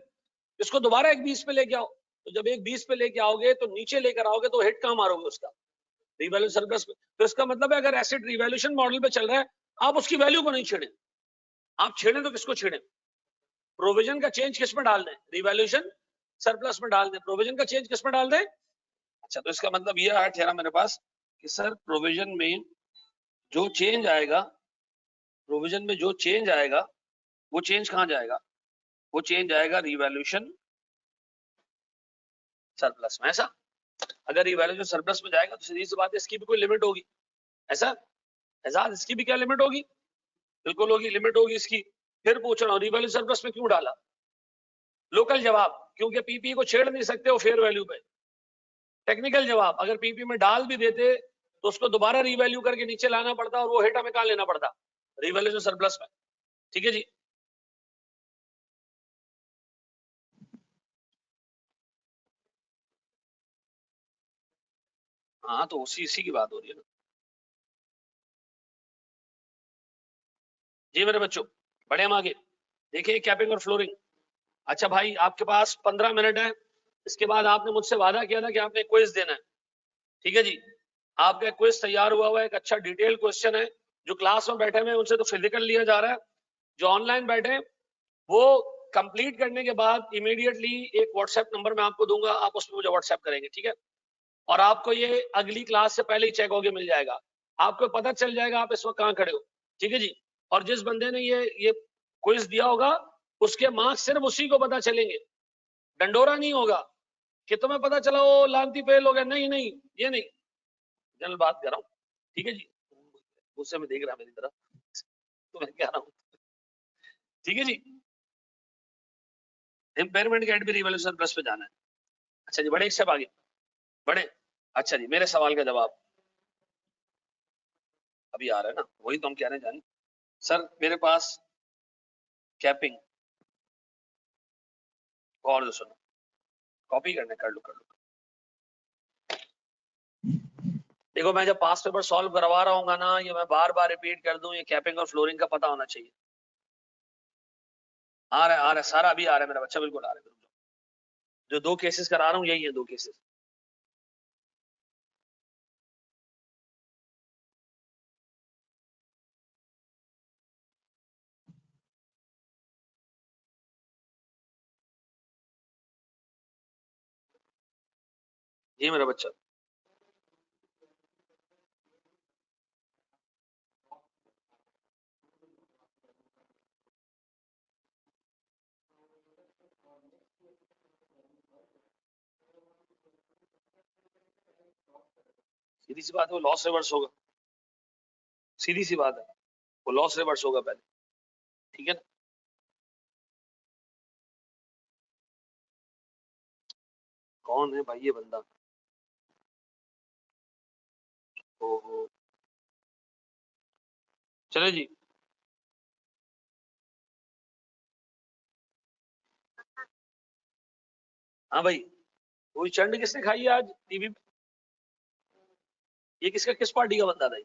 S1: इसको दोबारा 1,20 पे लेके आओ। तो जब 1,20 पे लेके आओगे तो नीचे लेकर आओगे तो हिट कहां मारोगे उसका? रिवैल्यू सरप्लस पे। तो इसका मतलब है अगर एसेट रिवैल्यूएशन मॉडल पे चल रहा है आप उसकी वैल्यू को नहीं छेड़े, आप छेड़े तो किसको छेड़े? प्रोविजन का चेंज किस में डाल दें? रिवैल्यूएशन सरप्लस में डाल दें। प्रोविजन का चेंज किस में डाल दें? अच्छा तो इसका मतलब ये है ठहरा मेरे पास कि सर प्रोविजन में जो चेंज आएगा, प्रोविजन में जो चेंज आएगा वो चेंज कहां जाएगा? वो चेंज आएगा रिवैल्यूएशन सरप्लस में, ऐसा? अगर रिवैल्यूएशन सरप्लस में जाएगा तो सीधी सी बात है इसकी भी कोई लिमिट होगी। ऐसा एजाज, इसकी भी क्या लिमिट होगी? बिल्कुल होगी, लिमिट होगी इसकी। फिर पूछ रहा हूँ रिवैल्यूएशन सरप्लस में क्यों डाला? लोकल जवाब, क्योंकि पीपी को छेड़ नहीं सकते हो फेयर वैल्यू पे। टेक्निकल जवाब, अगर पीपी में डाल भी देते तो उसको दोबारा रीवैल्यू करके नीचे लाना पड़ता और वो हेटा में कहां लेना पड़ता? रिवैल्यूएशन सरप्लस में। ठीक है जी। हाँ तो इसी की बात हो रही है ना जी मेरे बच्चों। बढ़े हम आगे, देखिए कैपिंग और फ्लोरिंग। अच्छा भाई आपके पास 15 मिनट है, इसके बाद आपने मुझसे वादा किया था कि आपने क्विज देना है। ठीक है जी, आपका क्विज तैयार हुआ है, एक अच्छा डिटेल क्वेश्चन है। जो क्लास में बैठे हुए हैं उनसे तो फिजिकल लिया जा रहा है, जो ऑनलाइन बैठे हैं वो कंप्लीट करने के बाद इमीडिएटली एक व्हाट्सएप नंबर मैं आपको दूंगा, आप उसमें मुझे व्हाट्सएप करेंगे। ठीक है, और आपको ये अगली क्लास से पहले ही चेक होके मिल जाएगा, आपको पता चल जाएगा आप इस वक्त कहाँ खड़े हो। ठीक है जी, और जिस बंदे ने ये क्विज दिया होगा उसके मार्क्स सिर्फ उसी को पता चलेंगे, डंडोरा नहीं होगा कि तुम्हें पता चला वो लांती फेल हो गया। नहीं नहीं, ये नहीं, जनरल बात कर रहा हूँ। ठीक है जी, गुस्से में देख रहा मेरी तरफ तो मैं कह रहा हूँ। ठीक है जी, इम्पेयरमेंट गेट भी रिवॉल्यूशन प्लस पे जाना है। अच्छा जी, बड़े एक स्टेप आगे बढ़े। अच्छा जी, मेरे सवाल का जवाब अभी आ रहा है ना, वही तो हम कह रहे हैं जानी सर। मेरे पास कैपिंग और सुनो, कॉपी करने कर लो। देखो मैं जब पास पेपर सॉल्व करवा रहा हूँ ना, ये मैं बार बार रिपीट कर दूं, ये कैपिंग और फ्लोरिंग का पता होना चाहिए। आ रहा है सारा, अभी आ रहा है मेरा बच्चा, बिल्कुल आ रहा है। जो 2 केसेस करा रहा हूँ यही है 2 केसेस। जी मेरा बच्चा, सीधी सी बात है वो लॉस रिवर्स होगा, सीधी सी बात है वो लॉस रिवर्स होगा पहले। ठीक है ना, कौन है भाई ये बंदा? ओहो, चले जी। हाँ भाई, वही चंड किसने खाई है आज टीवी पे? ये किसका, किस पार्टी का बंदा था?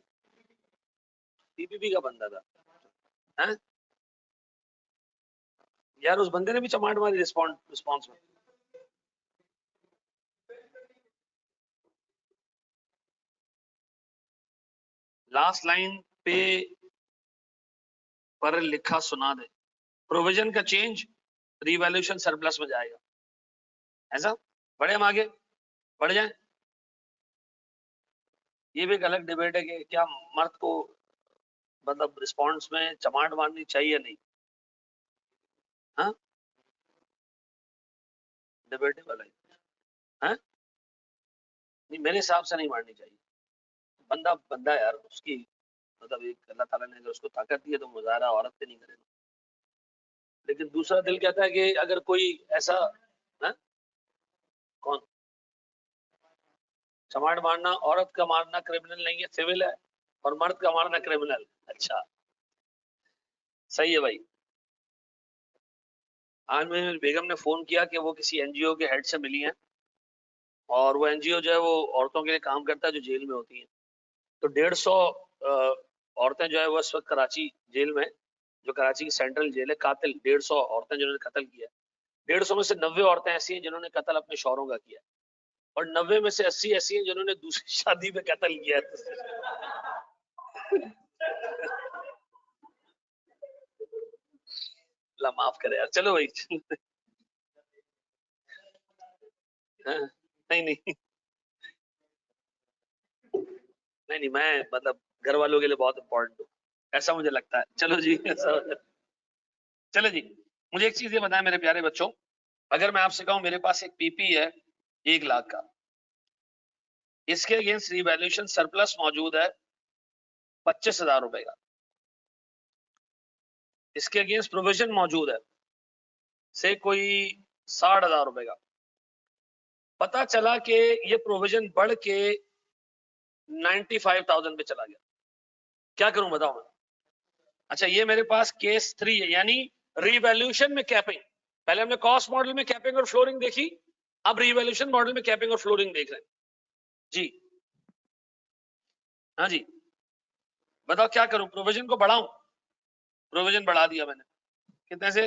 S1: पीपीपी का बंदा था हैं? यार उस बंदे ने भी चमाट मारी रिस्पॉन्स में। लास्ट लाइन पे पर लिखा सुना दे, प्रोविजन का चेंज रिवैल्यूएशन सरप्लस में जाएगा। ऐसा, बढ़े हम आगे, बढ़ जाए। ये भी एक अलग डिबेट है कि क्या मर्द को मतलब रिस्पॉन्स में चमाट मारनी चाहिए नहीं। हाँ, डिबेटेबल है। नहीं मेरे हिसाब से नहीं मारनी चाहिए। बंदा बंदा यार, उसकी मतलब एक अल्लाह ताला ने अगर उसको ताकत दी है तो मुजाहरा औरत पे नहीं करेगा। लेकिन दूसरा दिल कहता है कि अगर कोई ऐसा है, कौन? चमाट मारना, औरत का मारना क्रिमिनल नहीं है, सिविल है, और मर्द का मारना क्रिमिनल। अच्छा, सही है भाई। आज में बेगम ने फोन किया कि वो किसी एनजीओ के हेड से मिली हैं, और वो एनजीओ जो है वो औरतों के लिए काम करता है जो जेल में होती हैं। तो 150 औरतें जो है वो इस वक्त कराची जेल में, जो कराची की सेंट्रल जेल है, कातिल 150 औरतें जिन्होंने कत्ल किया है। 150 में से 90 औरतें ऐसी हैं जिन्होंने कत्ल अपने शौहरों का किया है, और 90 में से 80 ऐसी हैं जिन्होंने दूसरी शादी में कत्ल किया है। अल्लाह माफ करे यार, चलो भाई। हाँ, नहीं नहीं नहीं नहीं, मैं मतलब घर वालों के लिए बहुत इंपॉर्टेंट हूँ, ऐसा मुझे लगता है। चलो जी, ऐसा चलो जी। मुझे एक चीज ये बताएं मेरे प्यारे बच्चों, अगर मैं आपसे कहूं मेरे पास एक पीपी है 1 लाख का, इसके अगेंस्ट रिवैल्यूएशन सरप्लस मौजूद है 25,000 रुपए का। इसके अगेंस्ट प्रोविजन मौजूद है से कोई 60,000 रुपए का। पता चला कि ये प्रोविजन बढ़ के 95,000 पे चला गया, क्या करूं बताओ मैं? अच्छा, ये मेरे पास केस 3 है, यानी रिवैल्यूएशन में कैपिंग। पहले हमने कॉस्ट मॉडल में कैपिंग और फ्लोरिंग देखी, अब रिवैल्यूएशन मॉडल में कैपिंग और फ्लोरिंग देख रहे हैं जी। हाँ जी, बताओ क्या करूं? प्रोविजन को बढ़ाऊं? प्रोविजन बढ़ा दिया मैंने, कितने से?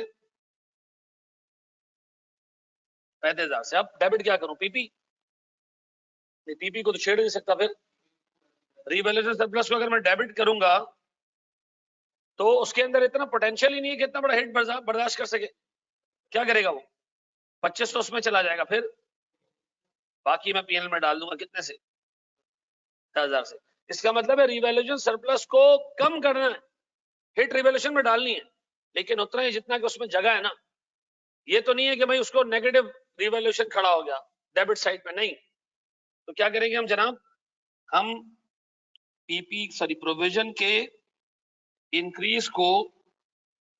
S1: 35,000 से। अब डेबिट क्या करूं? पीपी? नहीं, पीपी को तो छेड़ नहीं सकता। फिर रिवैल्यूएशन सरप्लस को अगर मैं डेबिट करूंगा तो उसके अंदर इतना पोटेंशियल ही नहीं है कि इतना बड़ा हिट बर्दाश्त कर सके। क्या करेगा वो? 25 तो उसमें चला जाएगा, फिर बाकी मैं पीएनएल में डाल दूंगा कितने से? 10,000 से। इसका मतलब है रिवैल्यूएशन सरप्लस को कम करना है, हिट रिवैल्यूएशन में डालनी है, लेकिन उतना ही जितना कि उसमें जगह है ना। ये तो नहीं है कि भाई उसको नेगेटिव रिवैल्यूएशन खड़ा हो गया डेबिट साइड पे, नहीं। तो क्या करेंगे हम जनाब? हम पीपी सॉरी प्रोविजन के इंक्रीज को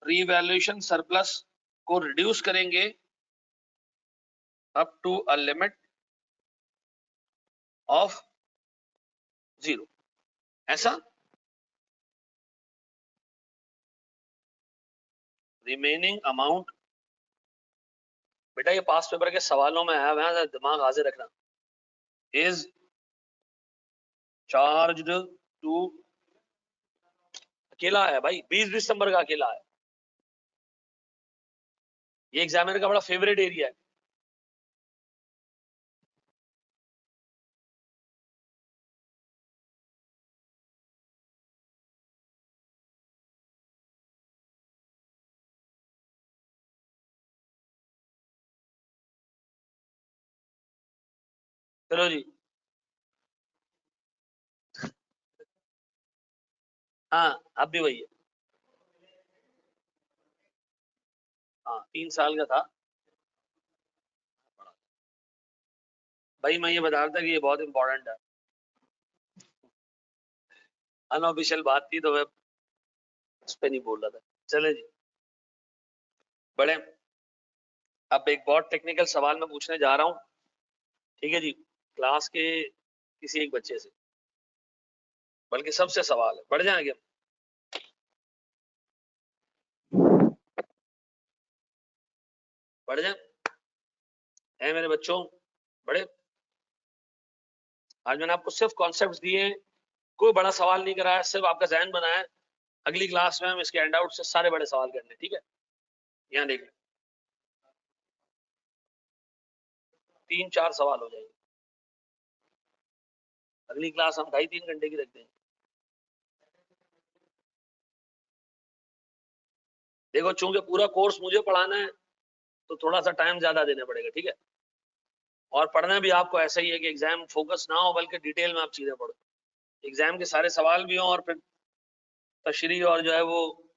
S1: रिवैल्यूएशन सरप्लस को रिड्यूस करेंगे up to a limit of 0। ऐसा रिमेनिंग अमाउंट, बेटा ये पास पेपर के सवालों में आया हुआ है, दिमाग हाजिर रखना। इज चार्ज्ड टू, अकेला है भाई, 20 दिसंबर का अकेला है। ये एग्जामिनर का बड़ा फेवरेट एरिया है। चलो जी, हाँ अब भी वही है। हाँ 3 साल का था भाई। मैं ये बता रहा था कि ये बहुत इंपॉर्टेंट है, अनऑफिशियल बात थी तो मैं उस पर नहीं बोल रहा था। चले जी बड़े, अब एक बहुत टेक्निकल सवाल मैं पूछने जा रहा हूँ, ठीक है जी। क्लास के किसी एक बच्चे से, बल्कि सबसे सवाल है, बढ़ जाएंगे हम। बढ़ जाए है मेरे बच्चों, बड़े। आज मैंने आपको सिर्फ कॉन्सेप्ट्स दिए हैं, कोई बड़ा सवाल नहीं कराया, सिर्फ आपका जहन बनाया है। अगली क्लास में हम इसके हैंड आउट से सारे बड़े सवाल करने, ठीक है? यहाँ देख लें, 3-4 सवाल हो जाएंगे। अगली क्लास हम 2.5-3 घंटे की रखते हैं। देखो चूंकि पूरा कोर्स मुझे पढ़ाना है तो थोड़ा सा टाइम ज्यादा देना पड़ेगा, ठीक है? और पढ़ना भी आपको ऐसा ही है कि एग्जाम फोकस ना हो, बल्कि डिटेल में आप चीजें पढ़ो, एग्जाम के सारे सवाल भी हो और फिर तशरीह और जो है वो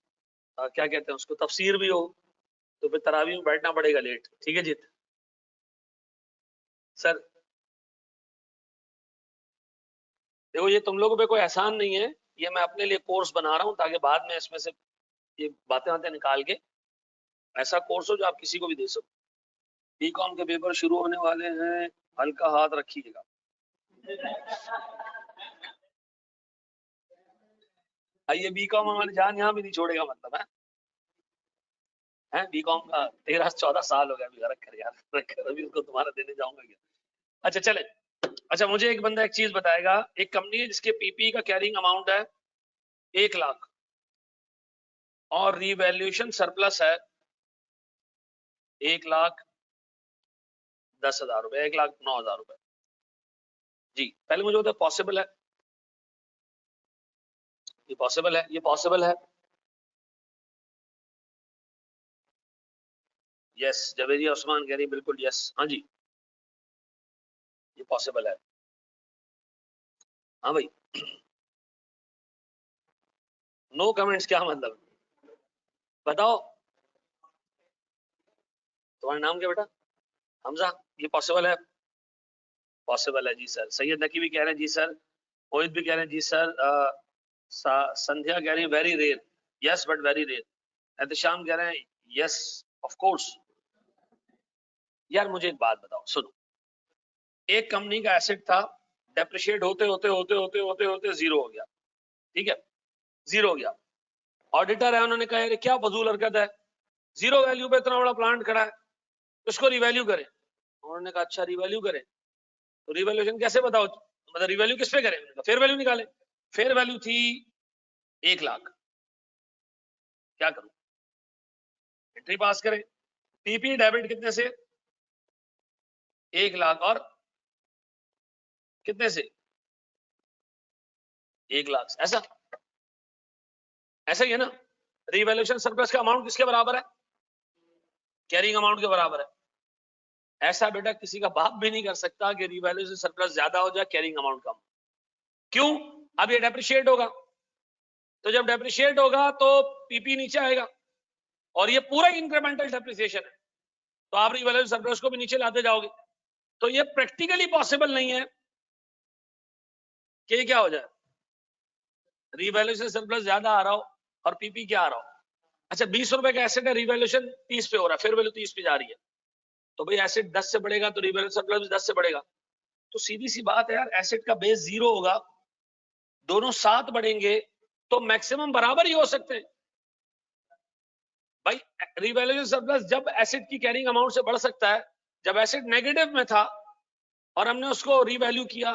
S1: क्या कहते हैं उसको, तफसीर भी हो। तो फिर तरावी में बैठना पड़ेगा लेट, ठीक है जी सर? देखो ये तुम लोगों पे कोई एहसान नहीं है, ये मैं अपने लिए कोर्स बना रहा हूँ ताकि बाद में इसमें से ये बातें बातें निकाल के ऐसा कोर्स हो जो आप किसी को भी दे सको। बीकॉम के पेपर शुरू होने वाले हैं, हल्का हाथ रखिएगा। ये बीकॉम हमारी जान यहाँ भी नहीं छोड़ेगा, मतलब है बीकॉम का 13-14 साल हो गया अभी, रख कर यार, रख कर अभी उसको तुम्हारा देने जाऊंगा क्या? अच्छा चले। अच्छा मुझे एक बंदा एक चीज बताएगा, एक कंपनी है जिसके पीपी का कैरिंग अमाउंट है 1 लाख और रिवैल्यूएशन सरप्लस है 1,10,000 रुपए, 1,09,000 रुपए। जी पहले मुझे बताओ पॉसिबल है? ये पॉसिबल है? ये पॉसिबल है? यस, जवेरिया उस्मान कह रही बिल्कुल यस, हाँ जी ये पॉसिबल है। हाँ भाई, नो कमेंट्स क्या मतलब? बताओ तुम्हारा नाम क्या बेटा? हमजा, ये पॉसिबल है? पॉसिबल है जी सर। सैयद नकी भी कह रहे हैं जी सर, मोहित भी कह रहे हैं जी सर, संध्या कह रही है very rare, yes but very rare. Ehtesham कह रहे हैं यस ऑफ कोर्स। यार मुझे एक बात बताओ, सुनो, एक कंपनी का एसेट था, डेप्रिशिएट होते होते होते होते होते होते जीरो हो गया, ठीक है, जीरो हो गया। ऑडिटर है, उन्होंने कहा क्या फजूल हरकत है, जीरो वैल्यू पे इतना बड़ा प्लांट खड़ा है, उसको रिवैल्यू करें। उन्होंने कहा अच्छा रिवैल्यू करें, तो रिवैल्यूएशन कैसे बताओ, मतलब रिवैल्यू किस पे करें, फेयर वैल्यू निकाले। फेयर वैल्यू थी 1 लाख, क्या करूं, एंट्री पास करें। पीपी डेबिट कितने से, 1 लाख, और कितने से, 1 लाख, ऐसा ऐसा ही है ना। रिवैल्यूएशन सरप्लस का अमाउंट किसके बराबर है, कैरिंग अमाउंट के बराबर है। ऐसा बेटा किसी का बाप भी नहीं कर सकता कि रिवैल्यूएशन सरप्लस ज्यादा हो जाए, कैरिंग अमाउंट कम। क्यों, अब ये डेप्रिशिएट होगा, तो जब डेप्रिशिएट होगा तो पीपी नीचे आएगा, और ये पूरा इंक्रीमेंटल डेप्रिसिएशन है, तो आप रिवैल्यूएशन सरप्लस को भी नीचे लाते जाओगे। तो ये प्रैक्टिकली पॉसिबल नहीं है कि क्या हो जाए, रिवैल्यूएशन सरप्लस ज्यादा आ रहा हो और पीपी क्या आ रहा हो। अच्छा 20 रुपए का एसेट है, रिवैल्यूएशन 30 पे हो रहा है, फेयर वैल्यू 30 पे जा रही है, तो भाई एसेट 10 से बढ़ेगा तो रिवैल्यूएशन सरप्लस भी 10 से बढ़ेगा। तो सीधी सी बात है यार, एसेट का बेस जीरो होगा, दोनों साथ बढ़ेंगे तो मैक्सिमम बराबर ही हो सकते हैं। भाई रिवैल्यूएशन सरप्लस जब एसेट की कैरिंग अमाउंट से बढ़ सकता है जब एसेट नेगेटिव में था और हमने उसको रीवैल्यू किया,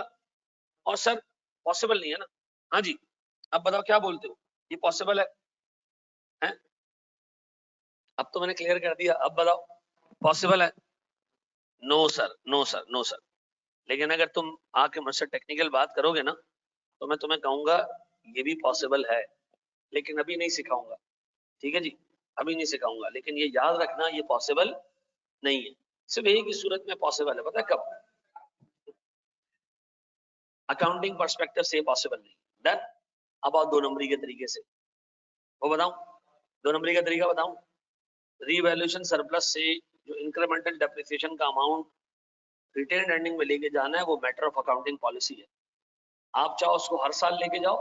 S1: और सर पॉसिबल नहीं है ना। हाँ जी, अब बताओ क्या बोलते हो, ये पॉसिबल है, हैं? अब तो मैंने क्लियर कर दिया, अब बताओ पॉसिबल है। No sir, no sir, no sir. लेकिन अगर तुम आके मुझसे टेक्निकल बात करोगे ना, तो मैं तुम्हें कहूंगा ये भी पॉसिबल है, लेकिन अभी नहीं सिखाऊंगा, ठीक है जी, अभी नहीं सिखाऊंगा। लेकिन ये याद रखना, ये पॉसिबल नहीं है, सिर्फ एक ही सूरत में पॉसिबल है, पता है कब, अकाउंटिंग पर्सपेक्टिव से पॉसिबल नहीं। डन। अब आओ 2 नंबरी के तरीके से, वो बताऊं, 2 नंबरी का तरीका बताऊं। रीवैल्यूएशन सरप्लस से जो इंक्रीमेंटल डेप्रिसिएशन का अमाउंट रिटेन अर्निंग में लेके जाना है, वो मैटर ऑफ अकाउंटिंग पॉलिसी है। आप चाहो उसको हर साल लेके जाओ,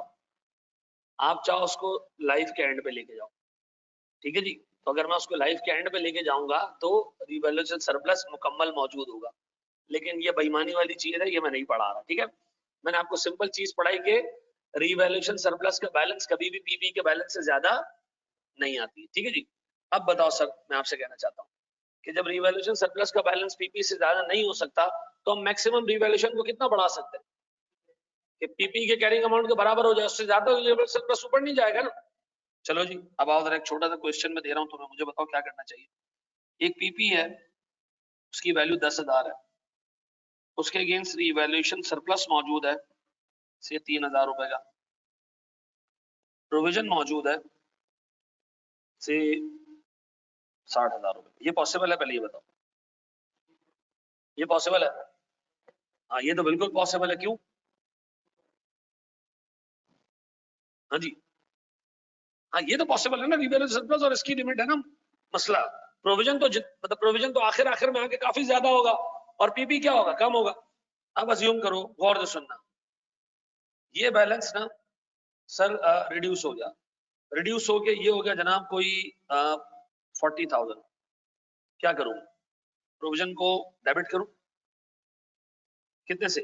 S1: आप चाहो उसको लाइफ के एंड पे लेके जाओ, ठीक है जी। तो अगर मैं उसको लाइफ के एंड पे लेके जाऊंगा तो रिवैल्यूएशन सरप्लस मुकम्मल मौजूद होगा, लेकिन ये बेईमानी वाली चीज है, ये मैं नहीं पढ़ा रहा, ठीक है। मैंने आपको सिंपल चीज पढ़ाई कि रिवैल्यूएशन सरप्लस का बैलेंस कभी भी पीपी के बैलेंस से ज्यादा नहीं आती, ठीक है जी। अब बताओ सर, मैं आपसे कहना चाहता हूँ कि जब रिवैल्यूएशन सरप्लस का बैलेंस पीपी से ज्यादा नहीं हो सकता, तो हम मैक्सिमम रिवैल्यूएशन को कितना बढ़ा सकते हैं कि पीपी के कैरिंग अमाउंट के बराबर हो जाए, उससे ज्यादा रिवैल्यूएशन सरप्लस ऊपर नहीं जाएगा ना। चलो जी, अब आओ जरा एक छोटा सा क्वेश्चन में दे रहा हूँ तुम्हें, मुझे बताओ क्या करना चाहिए। एक पीपी है, उसकी वैल्यू 10,000 है, उसके अगेंस्ट रिवैल्यूएशन सरप्लस मौजूद है से 3,000 रुपए का, प्रोविजन मौजूद है से 60,000 रुपए। ये पॉसिबल है, पहले ये बताओ, ये पॉसिबल है? हाँ ये तो बिल्कुल पॉसिबल है, क्यों? हाँ जी, हाँ ये तो पॉसिबल है ना, रिवैल्यूएशन सरप्लस और इसकी लिमिट है ना मसला। प्रोविजन तो मतलब प्रोविजन तो आखिर आखिर में आके काफी ज्यादा होगा, और पीपी क्या होगा, कम होगा। अब अज्यूम करो, गौर से सुनना, ये बैलेंस ना सर रिड्यूस हो गया, रिड्यूस होके ये हो गया जनाब कोई 40,000, क्या करूं, प्रोविजन को डेबिट करूं, कितने से,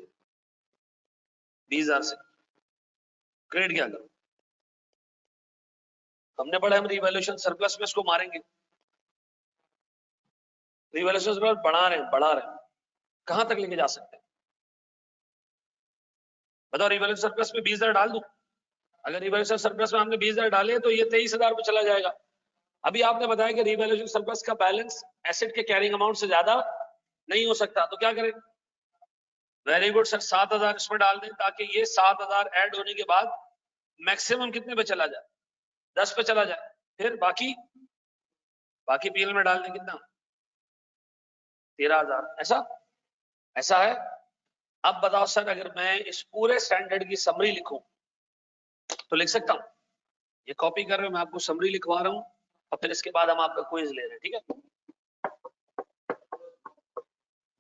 S1: 20,000 से, क्रेडिट क्या करूं? हमने पढ़ा हम रिवैल्यूएशन सरप्लस में इसको मारेंगे, रिवैल्यूएशन सरप्लस बढ़ा रहे हैं, बढ़ा रहे हैं, कहां तक लेके जा सकते हैं बताओ। रिवैल्यूएशन सरप्लस में 20,000 डाल दूं, अगर रिवैल्यूएशन सरप्लस में हमने 20,000 डाले तो ये 23,000 पे चला जाएगा। अभी आपने बताया कि रिवैल्यूएशन सरप्लस का बैलेंस एसेट के कैरिंग अमाउंट से ज्यादा नहीं हो सकता, तो क्या करें? वेरी गुड सर, 7,000 इसमें डाल दें, ताकि ये 7,000 ऐड होने के बाद मैक्सिमम कितने पे चला जाए, 10 पे चला जाए। फिर बाकी पीएल में डाल दें, कितना, 13,000, ऐसा ऐसा है। अब बताओ सर, अगर मैं इस पूरे स्टैंडर्ड की समरी लिखूं तो लिख सकता हूं? ये कॉपी कर रहे हो, मैं आपको समरी लिखवा रहा हूं, और फिर इसके बाद हम आपका क्विज ले रहे हैं, ठीक है।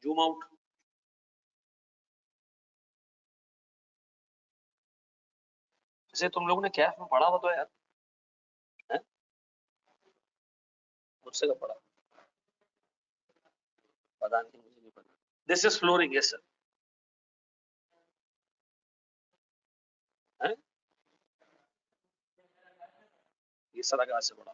S1: जूम आउट, जैसे तुम लोगों ने कैफ में पढ़ा हो तो यार, है मुझसे कब पढ़ा, पता नहीं, मुझे नहीं पता। This is flooring, yes sir. ये सारा कहाँ से पढ़ा?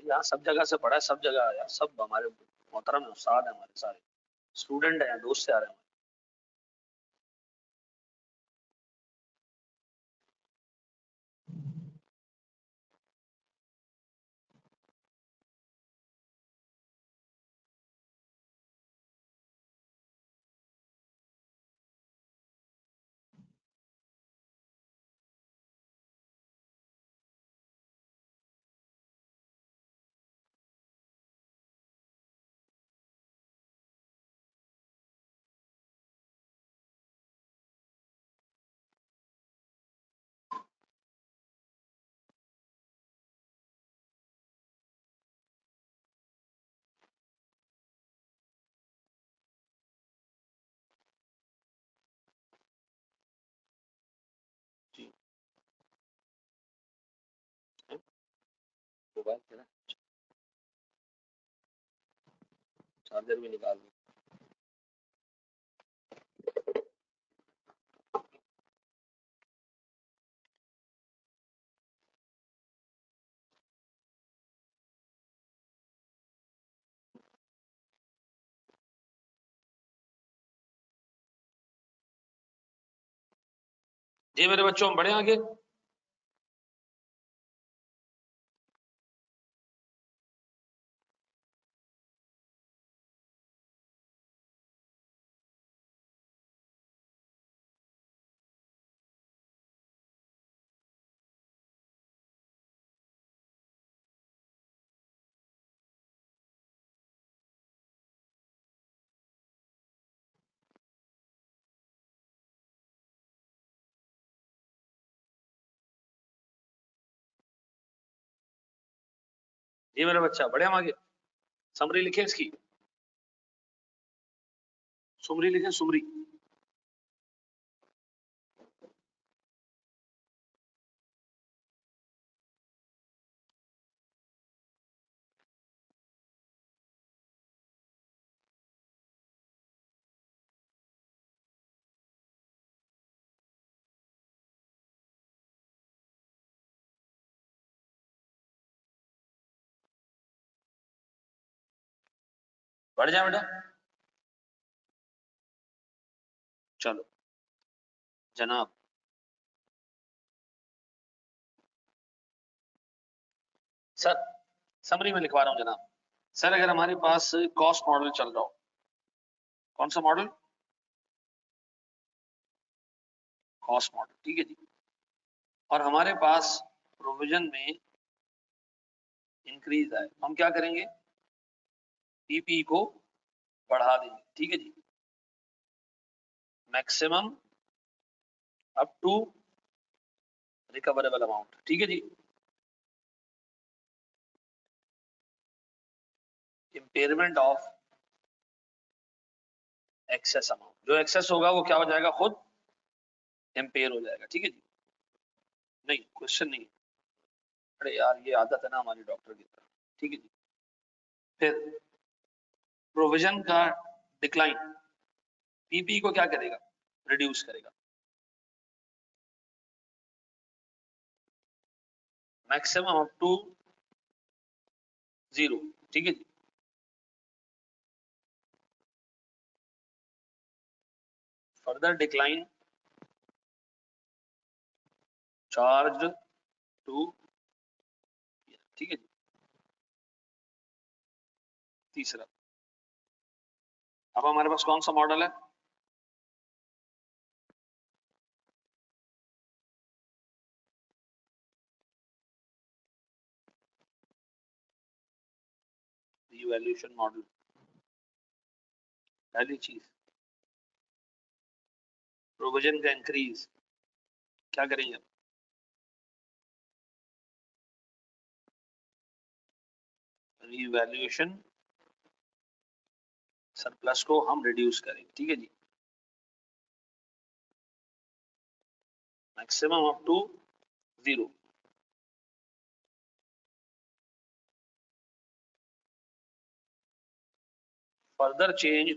S1: यहाँ सब जगह से पढ़ा है, सब जगह यार, सब हमारे मोहतरम है, उस्ताद है हमारे, सारे स्टूडेंट है, दोस्त से आ रहे हैं। जी, मोबाइल तेरा चार्जर भी निकाल दो। जी मेरे बच्चों, हम बढ़े आगे। जी मेरे बच्चा, बढ़े हम आगे। समरी लिखे इसकी, सुमरी लिखे, सुमरी। बढ़ जाए बेटा, चलो जनाब। सर समरी में लिखवा रहा हूँ जनाब। सर अगर हमारे पास कॉस्ट मॉडल चल रहा हो, कौन सा मॉडल? कॉस्ट मॉडल, ठीक है जी। और हमारे पास प्रोविजन में इंक्रीज आए, हम क्या करेंगे? पीपी को बढ़ा देंगे, ठीक है जी। Maximum up to recoverable amount, ठीक है जी। इम्पेयरमेंट ऑफ एक्सेस अमाउंट, जो एक्सेस होगा वो क्या हो जाएगा? खुद एम्पेयर हो जाएगा, ठीक है जी। नहीं, क्वेश्चन नहीं। अरे यार, ये आदत है ना हमारी डॉक्टर की तरह, ठीक है जी। फिर प्रोविजन का डिक्लाइन, पीपी को क्या करेगा? रिड्यूस करेगा। मैक्सिमम अप टू 0, ठीक है जी। फर्दर डिक्लाइन चार्ज टू, ठीक है जी। तीसरा, अब हमारे पास कौन सा मॉडल है? Evaluation model. पहली चीज, प्रोविजन का इंक्रीज, क्या करेंगे? इवैल्यूएशन सरप्लस को हम रिड्यूस करेंगे, ठीक है जी। maximum up to 0. Further change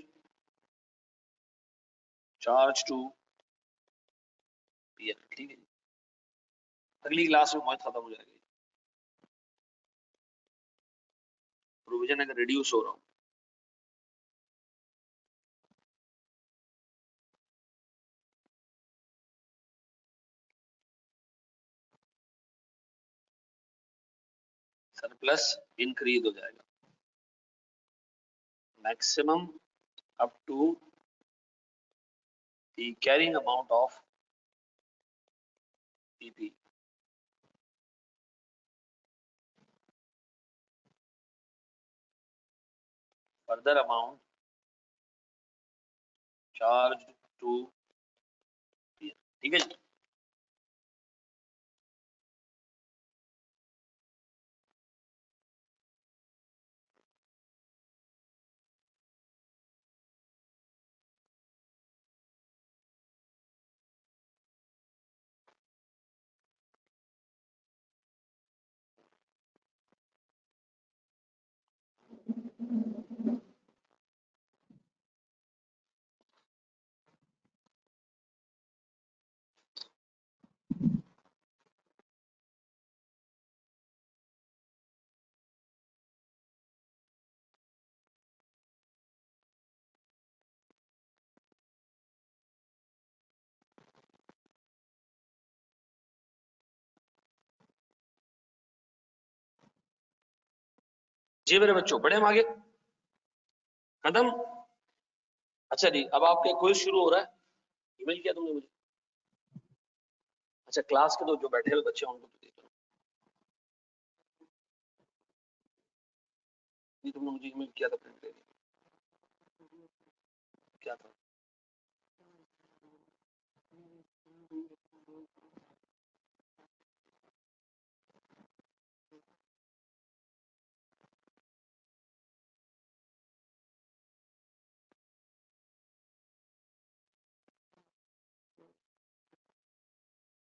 S1: charge to PL. ठीक है, अगली क्लास में बहुत खत्म हो जाएगी। प्रोविजन अगर रिड्यूस हो रहा हूँ, सरप्लस इंक्रीज हो जाएगा, maximum up to the carrying amount of PP, further amount charge to PL। ठीक है जी, जी मेरे बच्चों, बढ़े हम आगे, खत्म। अच्छा जी, अब आपका क्विज शुरू हो रहा है। ईमेल किया तुमने मुझे? अच्छा, क्लास के जो बैठे हुए बच्चे उनको तो देखो, ये तुमने मुझे ईमेल किया था, प्रिंट क्या था?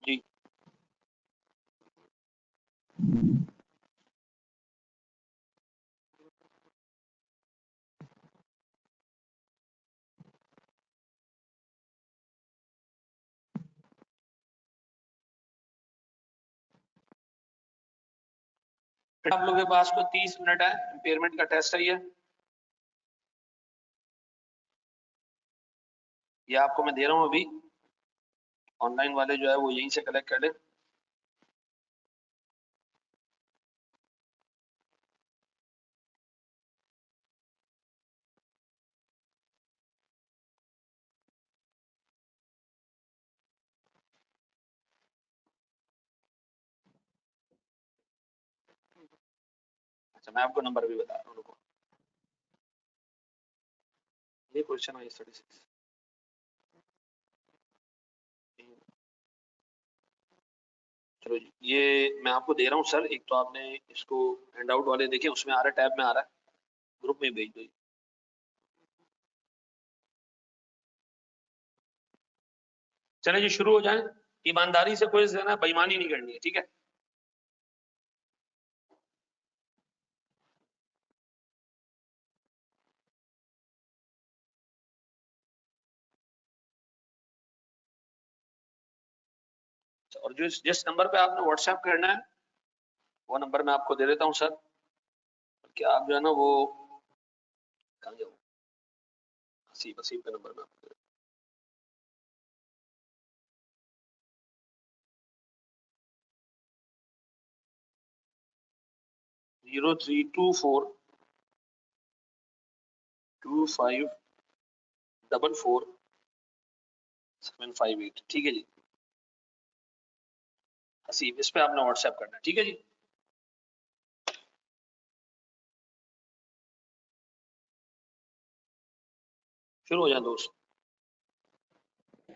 S1: जी आप लोगों के पास को 30 मिनट है, इम्पेयरमेंट का टेस्ट है ये आपको मैं दे रहा हूँ अभी। ऑनलाइन वाले जो है वो यहीं से कलेक्ट कर ले। अच्छा, मैं आपको नंबर भी बता रहा हूँ, रुको। ये क्वेश्चन है 36। चलो जी, ये मैं आपको दे रहा हूँ सर। एक तो आपने इसको हैंड आउट वाले देखे, उसमें आ रहा है, टैब में आ रहा है, ग्रुप में भेज दो। चले जी, शुरू हो जाए। ईमानदारी से कोई ना बेईमानी नहीं करनी है, ठीक है? और जो जिस नंबर पे आपने व्हाट्सएप करना है वो नंबर मैं आपको दे देता हूँ सर। क्या आप जो है ना वो कहाँ जाओ, वसीम वसीम का नंबर मैं आपको दे 0324 25 44 758। ठीक है जी, हसीब, इस पे आपने व्हाट्सएप करना है, ठीक है जी? शुरू हो जाए दोस्त।